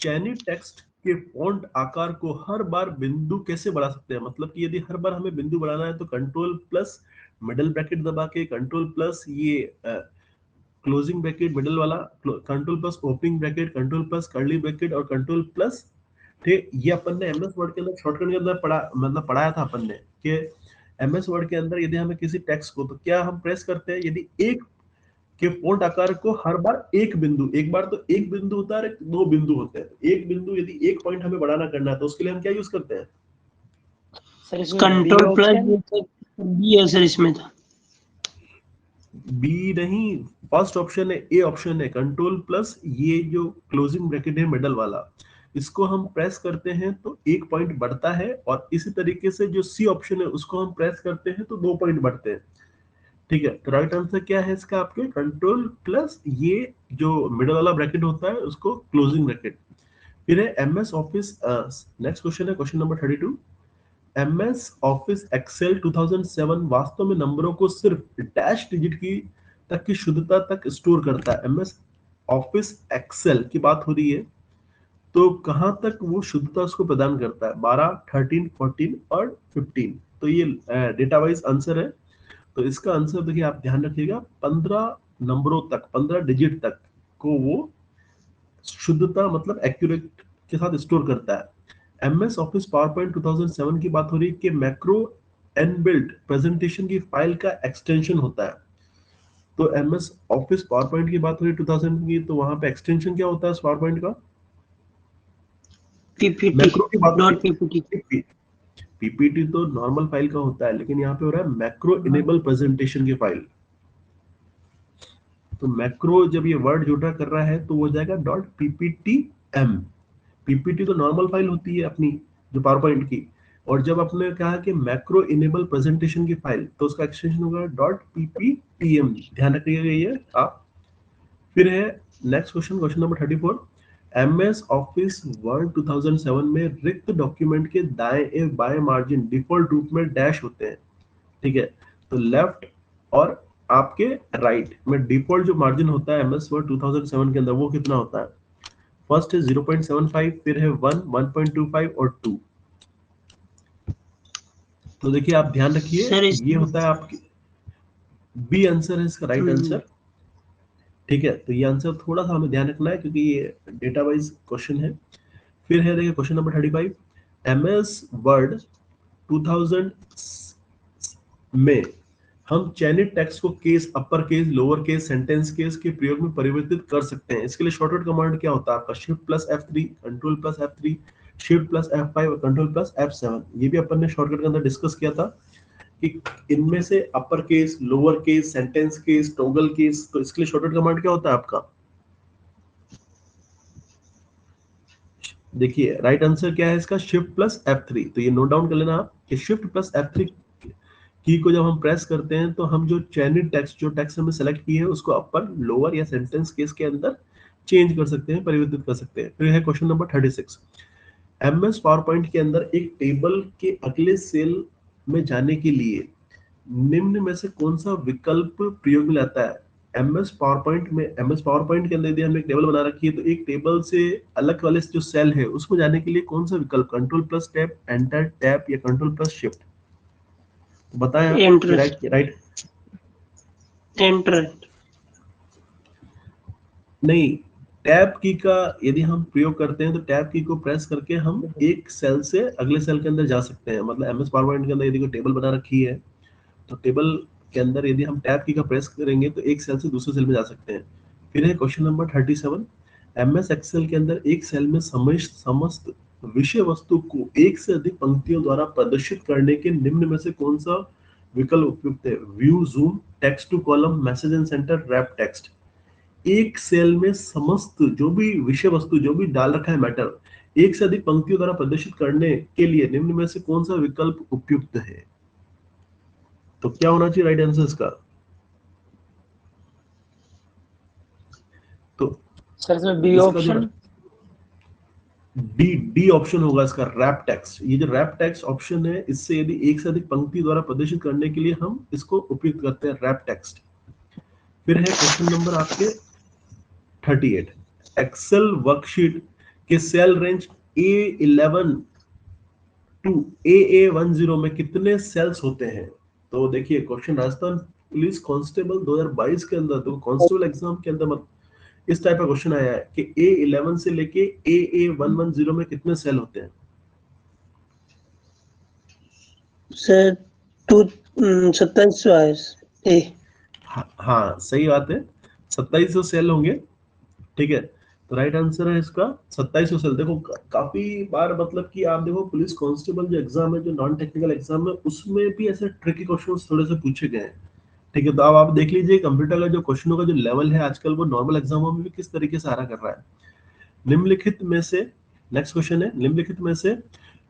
चयनित टेक्स्ट के फॉन्ट आकार को हर बार बिंदु कैसे बढ़ा सकते हैं? मतलब कि यदि हर बार हमें बिंदु बढ़ाना है तो कंट्रोल प्लस मिडल ब्रैकेट दबा के, कंट्रोल प्लस ये क्लोजिंग ब्रैकेट मिडल वाला, control plus opening bracket, control plus curly bracket और कंट्रोल प्लस, ठीक, ये अपन ने एमएस वर्ड के अंदर शॉर्टकट के अंदर पढ़ा, मतलब पढ़ाया था अपन ने कि एमएस वर्ड के अंदर यदि हमें किसी टेक्स्ट को, तो क्या हम प्रेस करते हैं यदि एक के फॉन्ट आकार को हर बार एक बिंदु, एक बार तो एक बिंदु होता है, दो बिंदु होते हैं, एक बिंदु यदि एक पॉइंट हमें बढ़ाना करना है तो उसके लिए हम क्या यूज करते हैं? सर इसमें B control option, plus B है सर इसमें तो। बी नहीं, फर्स्ट ऑप्शन है, ए ऑप्शन है, कंट्रोल प्लस ये जो क्लोजिंग ब्रैकेट है मिडल वाला, इसको हम प्रेस करते हैं तो एक पॉइंट बढ़ता है, और इसी तरीके से जो सी ऑप्शन है उसको हम प्रेस करते हैं तो 2 पॉइंट बढ़ते हैं। ठीक है, तो राइट आंसर क्या है इसका आपके? कंट्रोल प्लस ये जो मिडल वाला ब्रैकेट होता है उसको क्लोजिंग ब्रैकेट। फिर है एमएस ऑफिस, नेक्स्ट क्वेश्चन है question number 32, MS Office Excel 2007 वास्तव में नंबरों को सिर्फ डैश डिजिट की तक की शुद्धता तक स्टोर करता है। एमएस ऑफिस एक्सेल की बात हो रही है, तो कहां तक वो शुद्धता उसको प्रदान करता है? 12, 13, 14 और 15। तो ये डेटा वाइज आंसर है, तो इसका आंसर देखिए आप ध्यान रखिएगा, 15 नंबरों तक, 15 डिजिट तक को वो शुद्धता मतलब एक्यूरेट के साथ स्टोर करता है। एमएस ऑफिस पावर पॉइंट 2007 की बात हो रही है कि मैक्रो इनबिल्ट प्रेजेंटेशन की फाइल का एक्सटेंशन होता है। तो एमएस ऑफिस पावर पॉइंट की बात हो रही है 2000 की, तो वहां पे एक्सटेंशन क्या होता है पावर पॉइंट का? पीपीटी मैक्रो की बात हो डॉट रही पीपीटी। है, पीपीटी तो नॉर्मल फाइल का होता है, लेकिन यहाँ पे हो रहा है मैक्रो इनेबल प्रेजेंटेशन की फाइल। तो मैक्रो जब ये वर्ड जुड़ा कर रहा है तो वो जाएगा डॉट पीपीटी एम। पीपीटी तो नॉर्मल फाइल होती है अपनी जो पावर पॉइंट की, और जब आपने कहा कि मैक्रो इनेबल प्रेजेंटेशन की फाइल तो उसका एक्सटेंशन होगा डॉट पीपीटीएम, ध्यान रखिएगा ये आप। फिर है next question, question number 34, MS office word 2007 में रिक्त डॉक्यूमेंट के दाएं एवं बाएं मार्जिन डिफॉल्ट रूप में डैश होते हैं। ठीक है, तो लेफ्ट और आपके राइट में डिफॉल्ट जो मार्जिन होता है एमएस वर्ड 2007 के अंदर वो कितना होता है? फर्स्ट है 0.75, फिर है 1, 1.25 और 2। तो देखिए आप ध्यान रखिए, सर ये होता है आपकी बी आंसर है इसका राइट आंसर। ठीक है, तो ये आंसर थोड़ा सा हमें ध्यान रखना है क्योंकि ये डेटा वाइज क्वेश्चन है। फिर है देखिए क्वेश्चन नंबर 35, एमएस वर्ड 2000 में हम चयनित टेक्स्ट को case, upper case, lower case, sentence case के प्रयोग में परिवर्तित कर सकते हैं। इसके लिए शॉर्टकट कमांड क्या होता है आपका? Shift plus F3, control plus F3, shift plus F5 और कंट्रोल प्लस F7। ये भी अपन ने शॉर्टकट के अंदर डिस्कस किया था कि इनमें से upper case, lower case, sentence case, toggle case, तो इसके लिए शॉर्टकट कमांड क्या होता है आपका? देखिए राइट आंसर क्या है इसका? Shift plus F3। तो ये नोट डाउन कर लेना आप कि शिफ्ट प्लस F3 की को जब हम प्रेस करते हैं तो हम जो चयनित टेक्स्ट, जो टेक्स्ट हमने सेलेक्ट की है उसको अपर, लोअर या सेंटेंस केस के अंदर चेंज कर सकते हैं, परिवर्तित कर सकते हैं। फिर है question number 36। MS power point के अंदर एक टेबल के अगले सेल में जाने के लिए निम्न में से कौन सा विकल्प प्रयोग में लाता है? MS पावर पॉइंट के अंदर यदि हमने एक टेबल बना रखी है तो एक टेबल से अलग वाले जो सेल है उसमें जाने के लिए कौन सा विकल्प? Control plus tab, enter tab या कंट्रोल प्लस शिफ्ट? बताएं आप। एंटर। Right enter. नहीं, टैब की का यदि हम प्रयोग करते हैं तो टैब की को प्रेस करके हम एक सेल से अगले सेल के अंदर जा सकते हैं। मतलब MS पावर पॉइंट के अंदर यदि कोई टेबल बना रखी है तो टेबल के अंदर यदि हम टैब की का प्रेस करेंगे तो एक सेल से दूसरे सेल में जा सकते हैं। फिर है क्वेश्चन नंबर 37। MS एक्सेल के अंदर एक सेल में समस्त विषय वस्तु को एक से अधिक पंक्तियों द्वारा प्रदर्शित करने के निम्न में से कौन सा विकल्प उपयुक्त है? View, zoom, text to column, message and center, wrap text. एक सेल में समस्त जो भी विषय वस्तु, जो भी डाल रखा है मैटर, एक से अधिक पंक्तियों द्वारा प्रदर्शित करने के लिए निम्न में से कौन सा विकल्प उपयुक्त है? तो क्या होना चाहिए राइट आंसर इसका? तो सर इसमें बी ऑप्शन, डी ऑप्शन होगा इसका, रैप टेक्स्ट। ये जो रैप टेक्स्ट ऑप्शन है, इससे यदि एक से अधिक पंक्ति द्वारा प्रदर्शित करने के लिए हम इसको उपयुक्त करते हैं, रैप टेक्स्ट। फिर है क्वेश्चन नंबर आपके 38। एक्सेल वर्कशीट के cell range A11 to AA10 में कितने सेल्स होते हैं? तो देखिए क्वेश्चन राजस्थान पुलिस कांस्टेबल 2022 के अंदर, तो कांस्टेबल एग्जाम के अंदर इस टाइप का क्वेश्चन आया है कि A11 से लेके AA110 में कितने सेल होते हैं? सर 2700 है। हाँ सही बात है, 2700 सेल होंगे। ठीक है, तो राइट आंसर है इसका 2700 सेल। देखो काफी बार मतलब कि आप देखो पुलिस कांस्टेबल जो एग्जाम है, जो नॉन टेक्निकल एग्जाम है, उसमें भी ऐसे ट्रिकी क्वेश्चंस थोड़े से पूछे गए हैं। ठीक है, तो अब आप देख लीजिए कंप्यूटर का जो क्वेश्चनों का जो लेवल है आजकल, वो नॉर्मल एग्जामों में भी किस तरीके से आ कर रहा है। निम्नलिखित में से, नेक्स्ट क्वेश्चन है, निम्नलिखित में से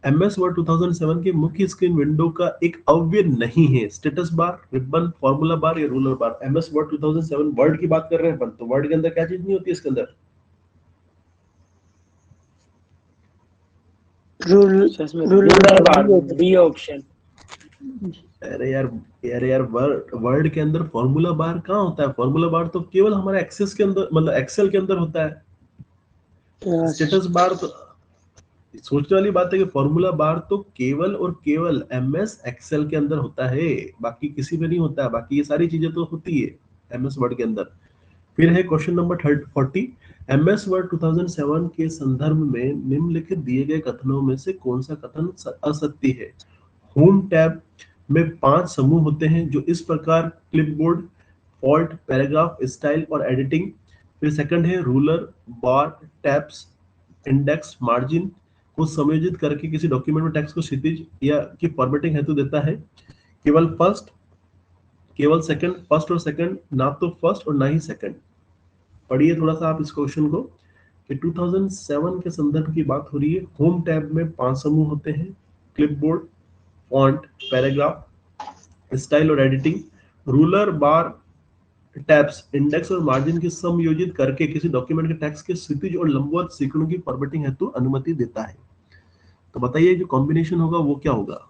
MS वर्ड 2007 के मुख्य स्क्रीन विंडो का एक अवयव नहीं है? Status bar, ribbon, formula bar या रूलर बार? MS वर्ड 2007 वर्ड की बात कर रहे हैं अपन, तो वर्ड के अंदर क्या चीज नहीं होती इसके अंदर? रूलर बार, बी ऑप्शन। अरे यार वर्ड के अंदर फॉर्मूला बार कहाँ होता है? फॉर्मूला बार तो केवल हमारे एक्सेस के अंदर, मतलब एक्सेल के अंदर होता है। स्टेटस बार तो सोचने वाली बात है कि फॉर्मूला बार तो केवल और केवल MS एक्सेल के अंदर होता है, बाकी किसी में नहीं होता है। बाकी ये सारी चीजें तो होती है MS वर्ड के अंदर। फिर है क्वेश्चन नंबर 40। MS वर्ड 2007 के संदर्भ में निम्नलिखित दिए गए कथनों में से कौन सा कथन असत्य है? होम टैब में 5 समूह होते हैं जो इस प्रकार: क्लिपबोर्ड, फॉल्ट, पैराग्राफ, स्टाइल और एडिटिंग। फिर सेकंड है रूलर, बार, टैब्स, इंडेक्स, मार्जिन को संयोजित करके किसी डॉक्यूमेंट में टेक्स्ट को क्षितिज या की फॉर्मेटिंग हेतु देता है। केवल सेकंड, फर्स्ट और सेकंड, ना तो फर्स्ट और ना ही सेकंड। पढ़िए थोड़ा सा आप इस क्वेश्चन को कि 2007 के संदर्भ की बात हो रही है। होम टैब में 5 समूह होते हैं: क्लिपबोर्ड, फॉन्ट, पैराग्राफ, स्टाइल और एडिटिंग। रूलर, बार, टैब्स, इंडेक्स और मार्जिन की समयोजित करके किसी डॉक्यूमेंट के टेक्स्ट के क्षैतिज और लंबवत सीकड़ों की फॉर्मेटिंग हेतु अनुमति देता है। तो बताइए जो कॉम्बिनेशन होगा वो क्या होगा?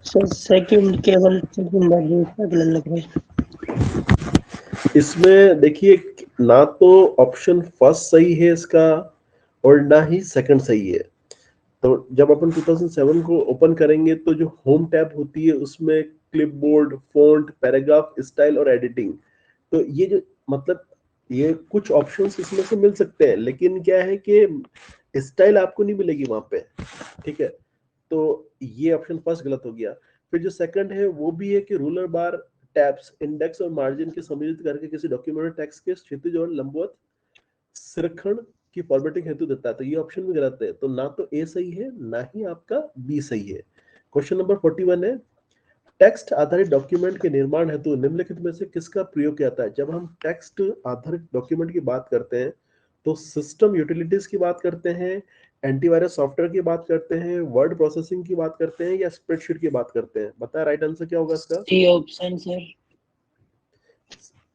सेकंड, केवल सेकंड लग रहा है। इसमें देखिए ना तो ऑप्शन फर्स्ट सही है इसका और ना ही सेकंड सही है। तो जब अपन 2007 को ओपन करेंगे तो जो होम टैब होती है उसमें क्लिपबोर्ड, फॉन्ट, पैराग्राफ, स्टाइल और एडिटिंग, तो ये जो मतलब ये कुछ ऑप्शंस इसमें से मिल सकते हैं, लेकिन क्या है कि स्टाइल आपको नहीं मिलेगी वहां पे। ठीक है, तो ये ऑप्शन फर्स्ट गलत हो गया। फिर जो सेकंड है वो भी है कि रूलर बार टैब्स इंडेक्स और मार्जिन के सम्मिलित करके किसी डॉक्यूमेंट में टेक्स्ट के क्षैतिज और लंबवत संरेखण की फॉर्मेटिंग हेतु देता है, तो ये ऑप्शन भी गलत है। तो ना तो ए सही है ना ही आपका बी सही है। क्वेश्चन नंबर 41 है, टेक्स्ट आधारित डॉक्यूमेंट के निर्माण हेतु निम्नलिखित में से किसका प्रयोग किया जाता है? जब हम टेक्स्ट आधारित डॉक्यूमेंट की बात करते हैं तो सिस्टम यूटिलिटीज की बात करते हैं, एंटीवायरस सॉफ्टवेयर की बात करते हैं, वर्ड प्रोसेसिंग की बात करते हैं, या स्प्रेडशीट की बात करते हैं? बताया राइट आंसर क्या होगा इसका? C option sir.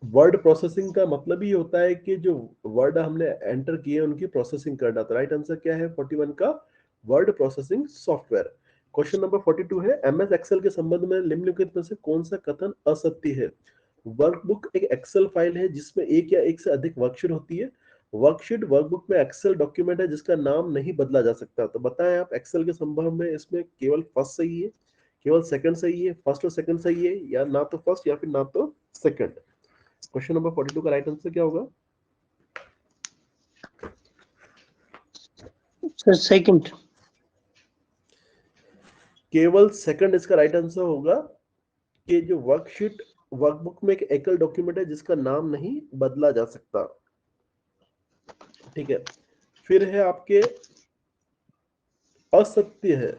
Word processing का मतलब ही होता है कि जो वर्ड हमने एंटर किए उनकी प्रोसेसिंग करना। तो राइट आंसर क्या है 41 का? Word processing software. Question number 42 है, एमएस एक्सेल के संबंध में निम्नलिखित में से कौन सा कथन असत्य है? वर्कबुक एक एक्सेल फाइल है जिसमें एक या एक से अधिक वर्कशीट होती है। वर्कशीट वर्कबुक में एक्सेल डॉक्यूमेंट है जिसका नाम नहीं बदला जा सकता। तो बताएं आप एक्सेल के संदर्भ में इसमें केवल फर्स्ट सही है, केवल सेकंड सही है, फर्स्ट और सेकंड सही है, या ना तो फर्स्ट या फिर ना तो सेकंड? क्वेश्चन नंबर 42 का राइट आंसर क्या होगा? Sir second. केवल सेकंड इसका राइट आंसर होगा कि जो वर्कशीट वर्कबुक में एक एकल डॉक्यूमेंट है जिसका नाम नहीं बदला जा सकता। ठीक है, फिर है आपके असत्य है।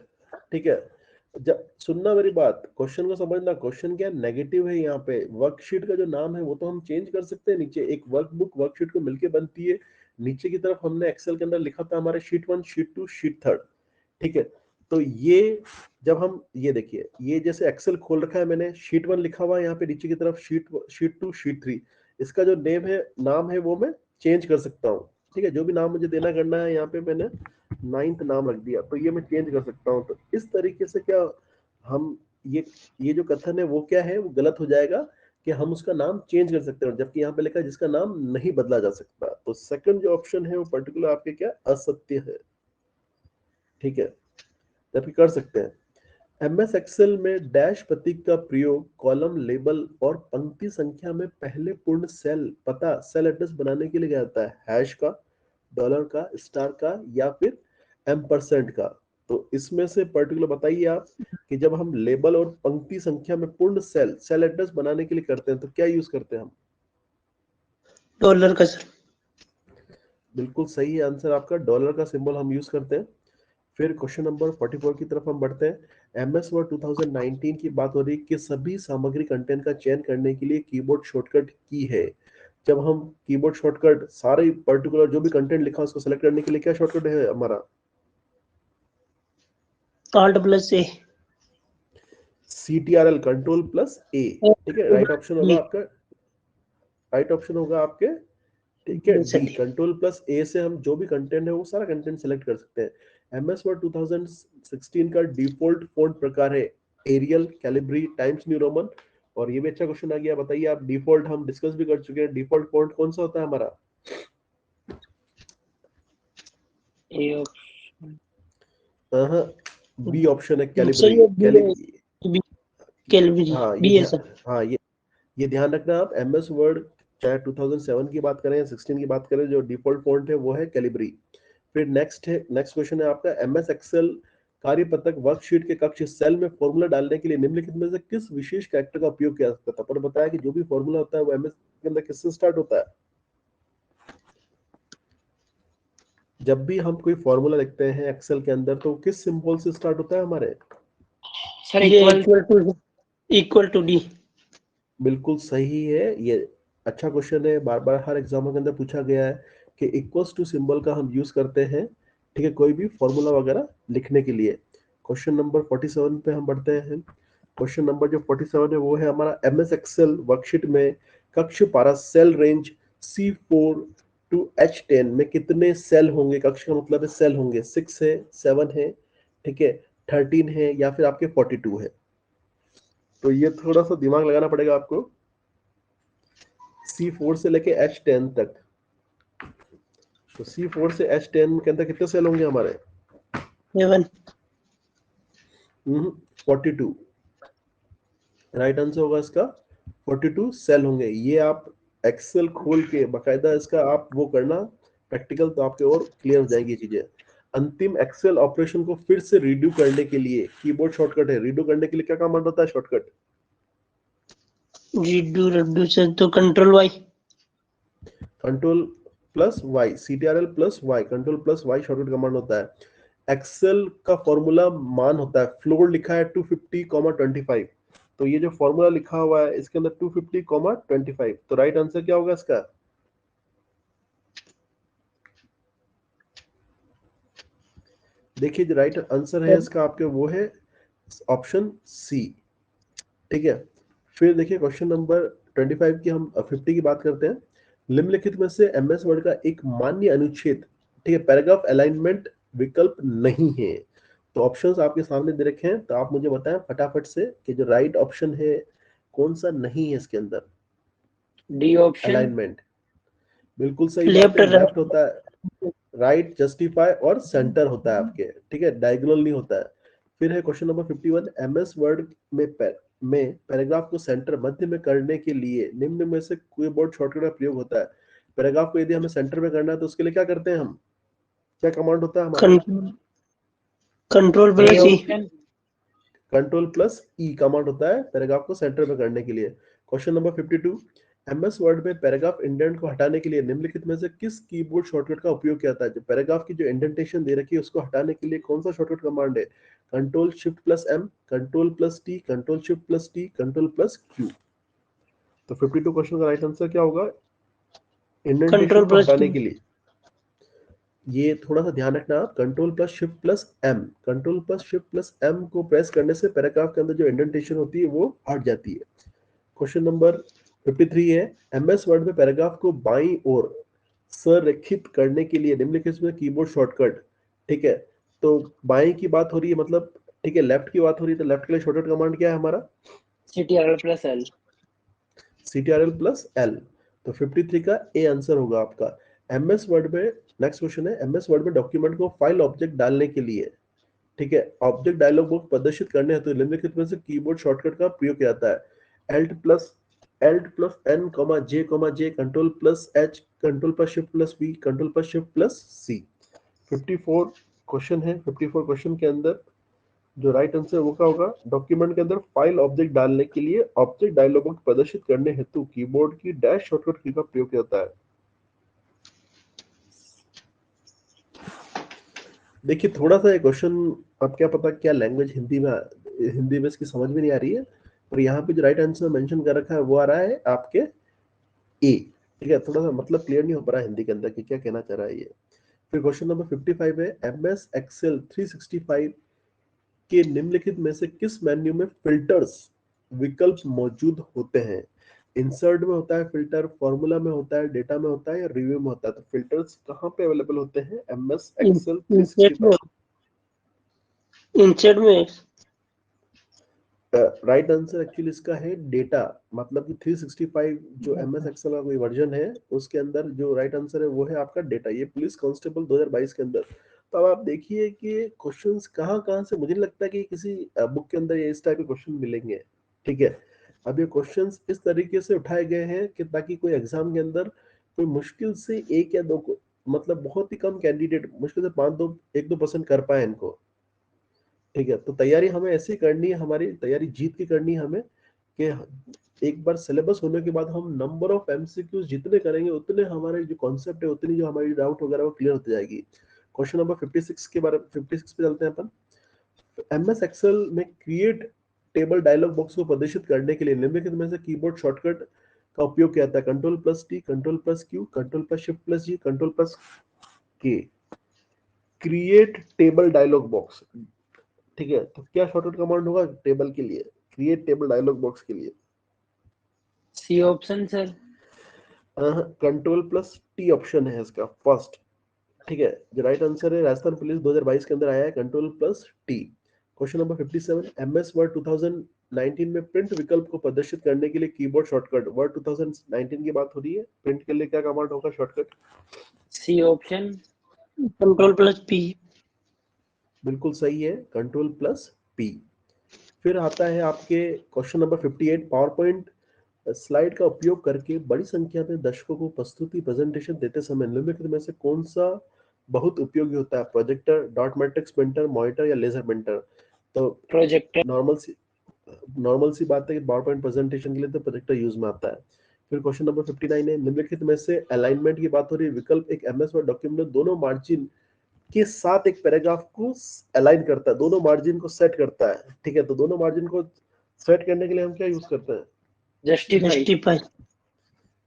ठीक है, जब सुनना मेरी बात, क्वेश्चन को समझना। क्वेश्चन क्या नेगेटिव है यहाँ पे? वर्कशीट का जो नाम है वो तो हम चेंज कर सकते हैं। नीचे एक वर्कबुक वर्कशीट को मिलके बनती है, नीचे की तरफ हमने एक्सेल के अंदर लिखा था हमारे शीट 1 शीट 2 शीट 3। ठीक है, तो ये जब हम ये देखिए, ये जैसे एक्सेल खोल रखा है मैंने, शीट 1 लिखा हुआ है यहाँ पे नीचे की तरफ, शीट 2 शीट 3। इसका जो नेम है नाम है वो मैं चेंज कर सकता हूँ। ठीक है, जो भी नाम मुझे देना करना है, यहाँ पे मैंने 9th नाम रख दिया, तो ये मैं चेंज कर सकता हूँ। तो इस तरीके से क्या हम ये जो कथन है वो क्या है, वो गलत हो जाएगा कि हम उसका नाम चेंज कर सकते हैं, जबकि यहाँ पे लिखा है जिसका नाम नहीं बदला जा सकता। तो सेकंड जो ऑप्शन है वो पर्टिकुलर आपके क्या असत्य है। ठीक है, जबकि कर सकते हैं। एमएस एक्सेल में डैश प्रतीक का प्रयोग कॉलम लेबल और पंक्ति संख्या में पहले पूर्ण सेल पता सेल एड्रेस बनाने के लिए किया जाता है। हैश का, डॉलर का, स्टार का, या फिर एम्परसेंड का? तो इसमें से पर्टिकुलर बताइए आप कि जब हम लेबल और पंक्ति संख्या में पूर्ण सेल एड्रेस बनाने के लिए करते हैं तो क्या यूज करते हैं हम? डॉलर का सर। बिल्कुल सही आंसर आपका, डॉलर का सिंबल हम यूज करते हैं। फिर क्वेश्चन नंबर 44 की तरफ हम बढ़ते हैं। एमएस वर्ड 2019 की बात हो रही है कि सभी सामग्री कंटेंट का चयन करने के लिए कीबोर्ड शॉर्टकट की है। जब हम कीबोर्ड शॉर्टकट सारे पर्टिकुलर जो भी कंटेंट लिखा उसको सेलेक्ट करने के लिए क्या शॉर्टकट है हमारा? Alt+A। CTRL कंट्रोल प्लस ए। ठीक है, राइट ऑप्शन होगा आपका, राइट ऑप्शन होगा आपके। ठीक है, डी कंट्रोल प्लस ए से हम जो भी कंटेंट है वो सारा कंटेंट सेलेक्ट कर सकते हैं। एमएस वर्ड 2016 का डिफॉल्ट फॉन्ट प्रकार है Arial, Calibri, Times New Roman. और ये भी अच्छा क्वेश्चन आ गया, बताइए आप। डिफॉल्ट हम डिस्कस भी कर चुके हैं, डिफॉल्ट फॉन्ट कौन सा होता है हमारा? बी ऑप्शन है, कैलिब्री। हाँ ये ध्यान रखना आप। एमएस वर्ड चाहे 2007 की बात करें या 16 की बात करें, जो डिफॉल्ट फॉन्ट है वो है कैलिब्री। फिर नेक्स्ट क्वेश्चन है आपका, एमएस एक्सेल कार्यपत्रक वर्कशीट के कक्ष सेल में फॉर्मूला डालने के लिए निम्नलिखित में से किस विशेष कैरेक्टर का उपयोग किया जाता है? पर बताया कि जो भी फॉर्मूला होता है वो एमएस के अंदर किससे स्टार्ट होता है? जब भी हम कोई फॉर्मूला लिखते हैं एक्सेल के अंदर तो किस सिंबल से स्टार्ट होता है हमारे? Sir equal to D. बिल्कुल सही है, ये अच्छा क्वेश्चन है, बार बार हर एग्जाम के अंदर पूछा गया है कि इक्वल्स टू सिंबल का हम यूज करते हैं। ठीक है, कोई भी फॉर्मूला वगैरह लिखने के लिए। क्वेश्चन नंबर 47 पे हम बढ़ते हैं। क्वेश्चन नंबर जो 47 है वो है हमारा, एमएस एक्सेल वर्कशीट में कक्ष पारा cell range C4 to H10 में कितने सेल होंगे? कक्ष का मतलब है सेल होंगे। 6 है, 7 है, ठीक है, 13 है, या फिर आपके 42 है? तो ये थोड़ा सा दिमाग लगाना पड़ेगा आपको। C4 से लेके H10 तक, तो C4 से H10 के अंदर कितने सेल होंगे हमारे? 42। राइट आंसर होगा इसका 42 सेल होंगे। ये आप एक्सेल खोल के बकायदा इसका आप वो करना प्रैक्टिकल, तो आपके और क्लियर हो जाएंगी चीजें। अंतिम एक्सेल ऑपरेशन को फिर से रीडू करने के लिए कीबोर्ड शॉर्टकट है। रीडू करने के लिए क्या कमांड होता है शॉर्टकट? रीडू से तो control Y. Control plus Y, CTRL plus Y, control plus Y shortcut command होता है। एक्सेल का फॉर्मूला मान होता है, फ्लोर लिखा है 250,25, तो ये जो फॉर्मूला लिखा हुआ है इसके अंदर 250,25, तो राइट आंसर क्या होगा इसका? देखिए जो राइट आंसर है इसका आपके वो है ऑप्शन सी। ठीक है, फिर देखिए क्वेश्चन नंबर 25 की हम 50 की बात करते हैं। निम्नलिखित में से MS वर्ड का एक मान्य अनुच्छेद, ठीक है, पैराग्राफ अलाइनमेंट विकल्प नहीं है। तो ऑप्शंस आपके सामने दे रखे हैं, तो आप मुझे बताएं फटाफट से कि जो राइट ऑप्शन है कौन सा नहीं है इसके अंदर। D option. अलाइनमेंट बिल्कुल सही बात लेफ्ट है, लेफ्ट होता है, राइट, जस्टिफाई और सेंटर होता है आपके, ठीक है, डायगोनल नहीं होता है। फिर है क्वेश्चन नंबर 51, MS वर्ड में पैराग्राफ को सेंटर मध्य में करने के लिए निम्न में से कोई बोर्ड शॉर्टकट का प्रयोग होता है। पैराग्राफ को यदि हमें सेंटर में करना है तो उसके लिए क्या करते हैं हम, क्या कमांड होता है हमारा? कंट्रोल डी प्लस ई। ऑप्शन। कंट्रोल प्लस ई कमांड होता है पैराग्राफ को सेंटर में करने के लिए। क्वेश्चन नंबर 52, MS वर्ड में पैराग्राफ इंडेंट को हटाने के लिए निम्नलिखित में से किस कीबोर्ड शॉर्टकट का उपयोग किया जाता है? जो पैराग्राफ की जो इंडेंटेशन दे रखी है उसको हटाने के लिए कौन सा शॉर्टकट कमांड है? Control shift plus M, control plus T, control shift plus T, control plus Q. तो 52 क्वेश्चन का राइट आंसर क्या होगा इंडेंटेशन कंट्रोल को प्लस हटाने टी। के लिए? ये थोड़ा सा ध्यान रखना आप, control plus shift plus M, control plus shift plus M को प्रेस करने से पैराग्राफ के अंदर जो इंडेंटेशन होती है वो हट जाती है। क्वेश्चन नंबर 53 है, MS वर्ड में पैराग्राफ को बाईं ओर संरेखित करने के लिए निम्नलिखित में कीबोर्ड शॉर्टकट, ठीक है, तो बाईं की बात हो रही है मतलब, ठीक है, लेफ्ट की बात हो रही है तो लेफ्ट के लिए शॉर्टकट कमांड क्या है हमारा? CTRL plus L. CTRL plus L. तो 53 का ए आंसर होगा आपका। MS वर्ड में नेक्स्ट क्वेश्चन है, MS वर्ड में डॉक्यूमेंट को फाइल ऑब्जेक्ट डालने के लिए, ठीक है, ऑब्जेक्ट डायलॉग बॉक्स प्रदर्शित करने हेतु निम्नलिखित में से कीबोर्ड शॉर्टकट का प्रयोग किया जाता है? Alt+N, J, control plus H, control plus shift plus V, control plus shift plus C। 54 question है, 54 क्वेश्चन के अंदर जो राइट आंसर वो क्या होगा? डॉक्यूमेंट के अंदर फाइल ऑब्जेक्ट डालने के लिए ऑब्जेक्ट डायलॉग बॉक्स प्रदर्शित करने हेतु कीबोर्ड की डैश शॉर्टकट की का प्रयोग किया जाता है। देखिए थोड़ा सा ये क्वेश्चन, अब क्या पता क्या लैंग्वेज हिंदी में इसकी समझ में नहीं आ रही है, और यहाँ पे जो राइट आंसर मेंशन कर रखा है वो आ रहा है आपके ए, ठीक है, थोड़ा सा मतलब क्लियर नहीं हो पा रहा हिंदी के अंदर कि क्या कहना चाह रहा है ये। फिर क्वेश्चन नंबर 55 है, MS एक्सेल 365 के निम्नलिखित में से किस मेन्यू में फिल्टर्स विकल्प मौजूद होते हैं? इंसर्ट में होता है फिल्टर, फॉर्मूला में होता है, डेटा में होता है या रिव्यू में होता है? तो फिल्टर्स कहाँ पे अवेलेबल होते हैं MS एक्सेल इंसर्ट 365? में, इंसर्ट में। राइट आंसर एक्चुअली इसका है डेटा, मतलब कि 365 जो MS एक्सेल का कोई वर्जन है उसके अंदर जो राइट आंसर है वो है आपका डेटा। ये पुलिस कांस्टेबल 2022 के अंदर। तो अब आप देखिए कि क्वेश्चंस कहाँ कहाँ से, मुझे नहीं लगता कि किसी बुक के अंदर ये इस टाइप के क्वेश्चन मिलेंगे, ठीक है। अब ये क्वेश्चंस इस तरीके से उठाए गए हैं कि ताकि कोई एग्जाम के अंदर कोई मुश्किल से एक या दो को, मतलब बहुत ही कम कैंडिडेट मुश्किल से 1-2% कर पाए इनको, ठीक है। तो तैयारी हमें ऐसी करनी है, हमारी तैयारी जीत की करनी है हमें, कि एक बार सिलेबस होने के बाद हम नंबर ऑफ MCQs जितने करेंगे उतने हमारे जो कॉन्सेप्ट है, उतनी जो हमारी डाउट वगैरह वो क्लियर होती जाएगी। क्वेश्चन नंबर 56 के बारे में, 56 पे चलते हैं अपन। MS एक्सेल में क्रिएट टेबल डायलॉग बॉक्स को प्रदर्शित करने के लिए निम्नलिखित में से कीबोर्ड शॉर्टकट का उपयोग किया जाता है? Control plus T, control plus Q, control plus shift plus G, control plus K. Create table dialog box, ठीक है, तो क्या शॉर्टकट कमांड होगा टेबल के लिए, क्रिएट टेबल डायलॉग बॉक्स के लिए? C option sir. Control plus T option है इसका फर्स्ट, ठीक है, जो राइट आंसर है राजस्थान पुलिस 2022 के अंदर आया है control plus T. Question number 57, MS word 2019 में प्रिंट विकल्प को प्रदर्शित करने के लिए कीबोर्ड शॉर्टकट, वर्ड 2019 की बात हो रही है, प्रिंट के लिए क्या कमांड होगा shortcut? C option. Control plus P. बिल्कुल सही है, कंट्रोल प्लस पी। फिर आता है आपके question number 58, power point slide का उपयोग करके बड़ी संख्या में दर्शकों को प्रस्तुति प्रेजेंटेशन देते समय निम्नलिखित में से कौन सा बहुत उपयोगी होता है? Projector, dot matrix printer, monitor या लेजर प्रिंटर? तो प्रोजेक्टर। नॉर्मल सी बात है कि पावर पॉइंट प्रेजेंटेशन के लिए तो प्रोजेक्टर यूज में आता है। फिर क्वेश्चन नंबर 59 है, निम्नलिखित में से अलाइनमेंट की बात हो रही है, विकल्प एक एमएस वर्ड डॉक्यूमेंट में दोनों मार्जिन के साथ एक पैराग्राफ को अलाइन करता है, दोनों मार्जिन को सेट करता है। ठीक है, तो दोनों मार्जिन को सेट करने के लिए हम क्या यूज करते हैं? जस्टिफाई।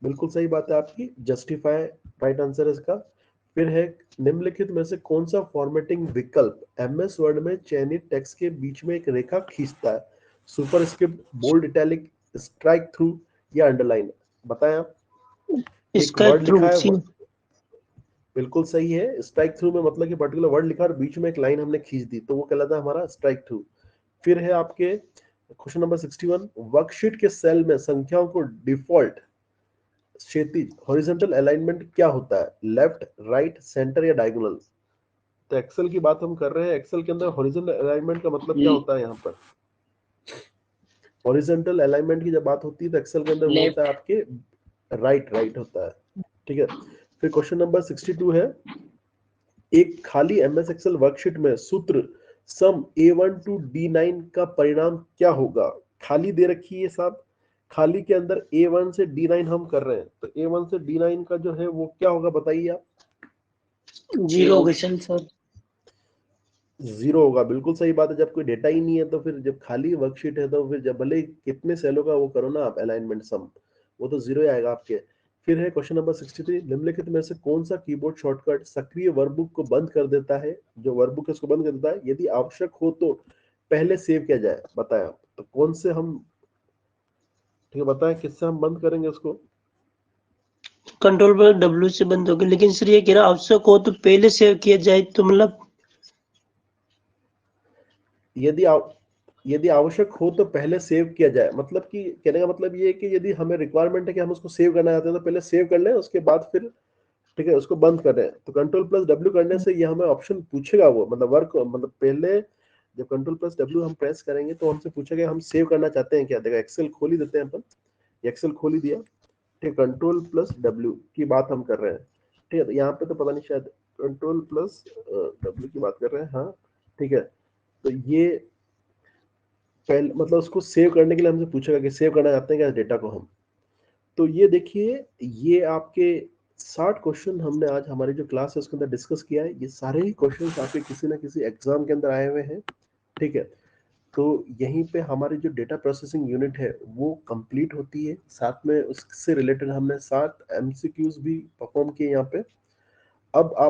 बिल्कुल सही बात है आपकी, जस्टिफाई राइट आंसर है इसका। फिर है, निम्नलिखित में से कौन सा फॉर्मेटिंग विकल्प एमएस वर्ड में चयनित टेक्स्ट के बीच में एक रेखा खींचता है? Superscript, bold, italic, strikethrough या अंडरलाइन? बताएं आप। एक वर्ड लिखा है, बिल्कुल सही है, स्ट्राइक थ्रू में मतलब कि पर्टिकुलर वर्ड लिखा और बीच में एक लाइन हमने खींच दी, तो वो कहलाता है हमारा स्ट्राइक थ्रू। फिर है आपके क्वेश्चन नंबर 61, वर्कशीट के सेल में संख्याओं को डिफॉल्ट क्षैतिज हॉरिजॉन्टल अलाइनमेंट क्या होता है? लेफ्ट, राइट, सेंटर या डायगोनल? तो एक्सेल की बात हम कर रहे हैं, एक्सेल के अंदर हॉरिजॉन्टल अलाइनमेंट का मतलब क्या होता है? यहाँ पर हॉरिजॉन्टल अलाइनमेंट की जब बात होती है तो एक्सेल के अंदर वो होता है आपके राइट होता है। ठीक है, फिर क्वेश्चन नंबर 62 है, एक खाली एमएस एक्सेल वर्कशीट में सूत्र सम A1 to D9 का परिणाम क्या होगा? खाली दे रखी है साहब, खाली के अंदर A1 से D9 हम कर रहे हैं, तो A1 से D9 का जो है वो क्या होगा बताइए आप। 0 क्वेश्चन सर। 0 होगा, बिल्कुल सही बात है। जब कोई डेटा ही नहीं है तो फिर जब खाली वर्कशीट है तो फिर जब भले कितने सेलों का वो करो ना आप अलाइनमेंट सम, वो तो 0 ही आएगा आपके। फिर है क्वेश्चन नंबर 63, निम्नलिखित में से कौन सा कीबोर्ड शॉर्टकट सक्रिय वर्कबुक को बंद कर देता है? जो वर्कबुक है उसको बंद कर देता है, यदि आवश्यक हो तो पहले सेव किया जाए? बताएं आप, तो कौन से हम, ठीक है बताएं किससे हम बंद करेंगे उसको? कंट्रोल पर W से बंद होगी, लेकिन सर ये कह रहा आवश्यक हो तो पहले सेव किया जाए, तो मतलब यदि आवश्यक हो तो पहले सेव किया जाए, मतलब कि कहने का मतलब ये है कि यदि हमें रिक्वायरमेंट है कि हम उसको सेव करना चाहते हैं तो पहले सेव कर लें, उसके बाद फिर ठीक है उसको बंद कर रहे हैं। तो कंट्रोल प्लस डब्ल्यू करने से ये हमें ऑप्शन पूछेगा, वो मतलब वर्क मतलब पहले जब कंट्रोल प्लस डब्ल्यू हम प्रेस करेंगे तो हमसे पूछेगा हम सेव करना चाहते हैं क्या। देखा, एक्सेल खोल ही देते हैं अपन, एक्सेल खोल ही दिया। ठीक है, कंट्रोल प्लस डब्ल्यू की बात हम कर रहे हैं। ठीक है, तो यहाँ पे तो पता नहीं, शायद कंट्रोल प्लस डब्ल्यू की बात कर रहे हैं, हाँ ठीक है। तो ये पहले मतलब उसको सेव करने के लिए हमसे पूछेगा कि सेव करना चाहते हैं क्या डेटा को हम। तो ये देखिए, ये आपके 60 क्वेश्चन हमने आज हमारी जो क्लास है उसके अंदर डिस्कस किया है। ये सारे ही क्वेश्चन आपके किसी ना किसी एग्जाम के अंदर आए हुए हैं। ठीक है, तो यहीं पे हमारी जो डेटा प्रोसेसिंग यूनिट है वो कंप्लीट होती है। साथ में उससे रिलेटेड हमने 7 MCQs भी परफॉर्म किए यहाँ पे। अब आप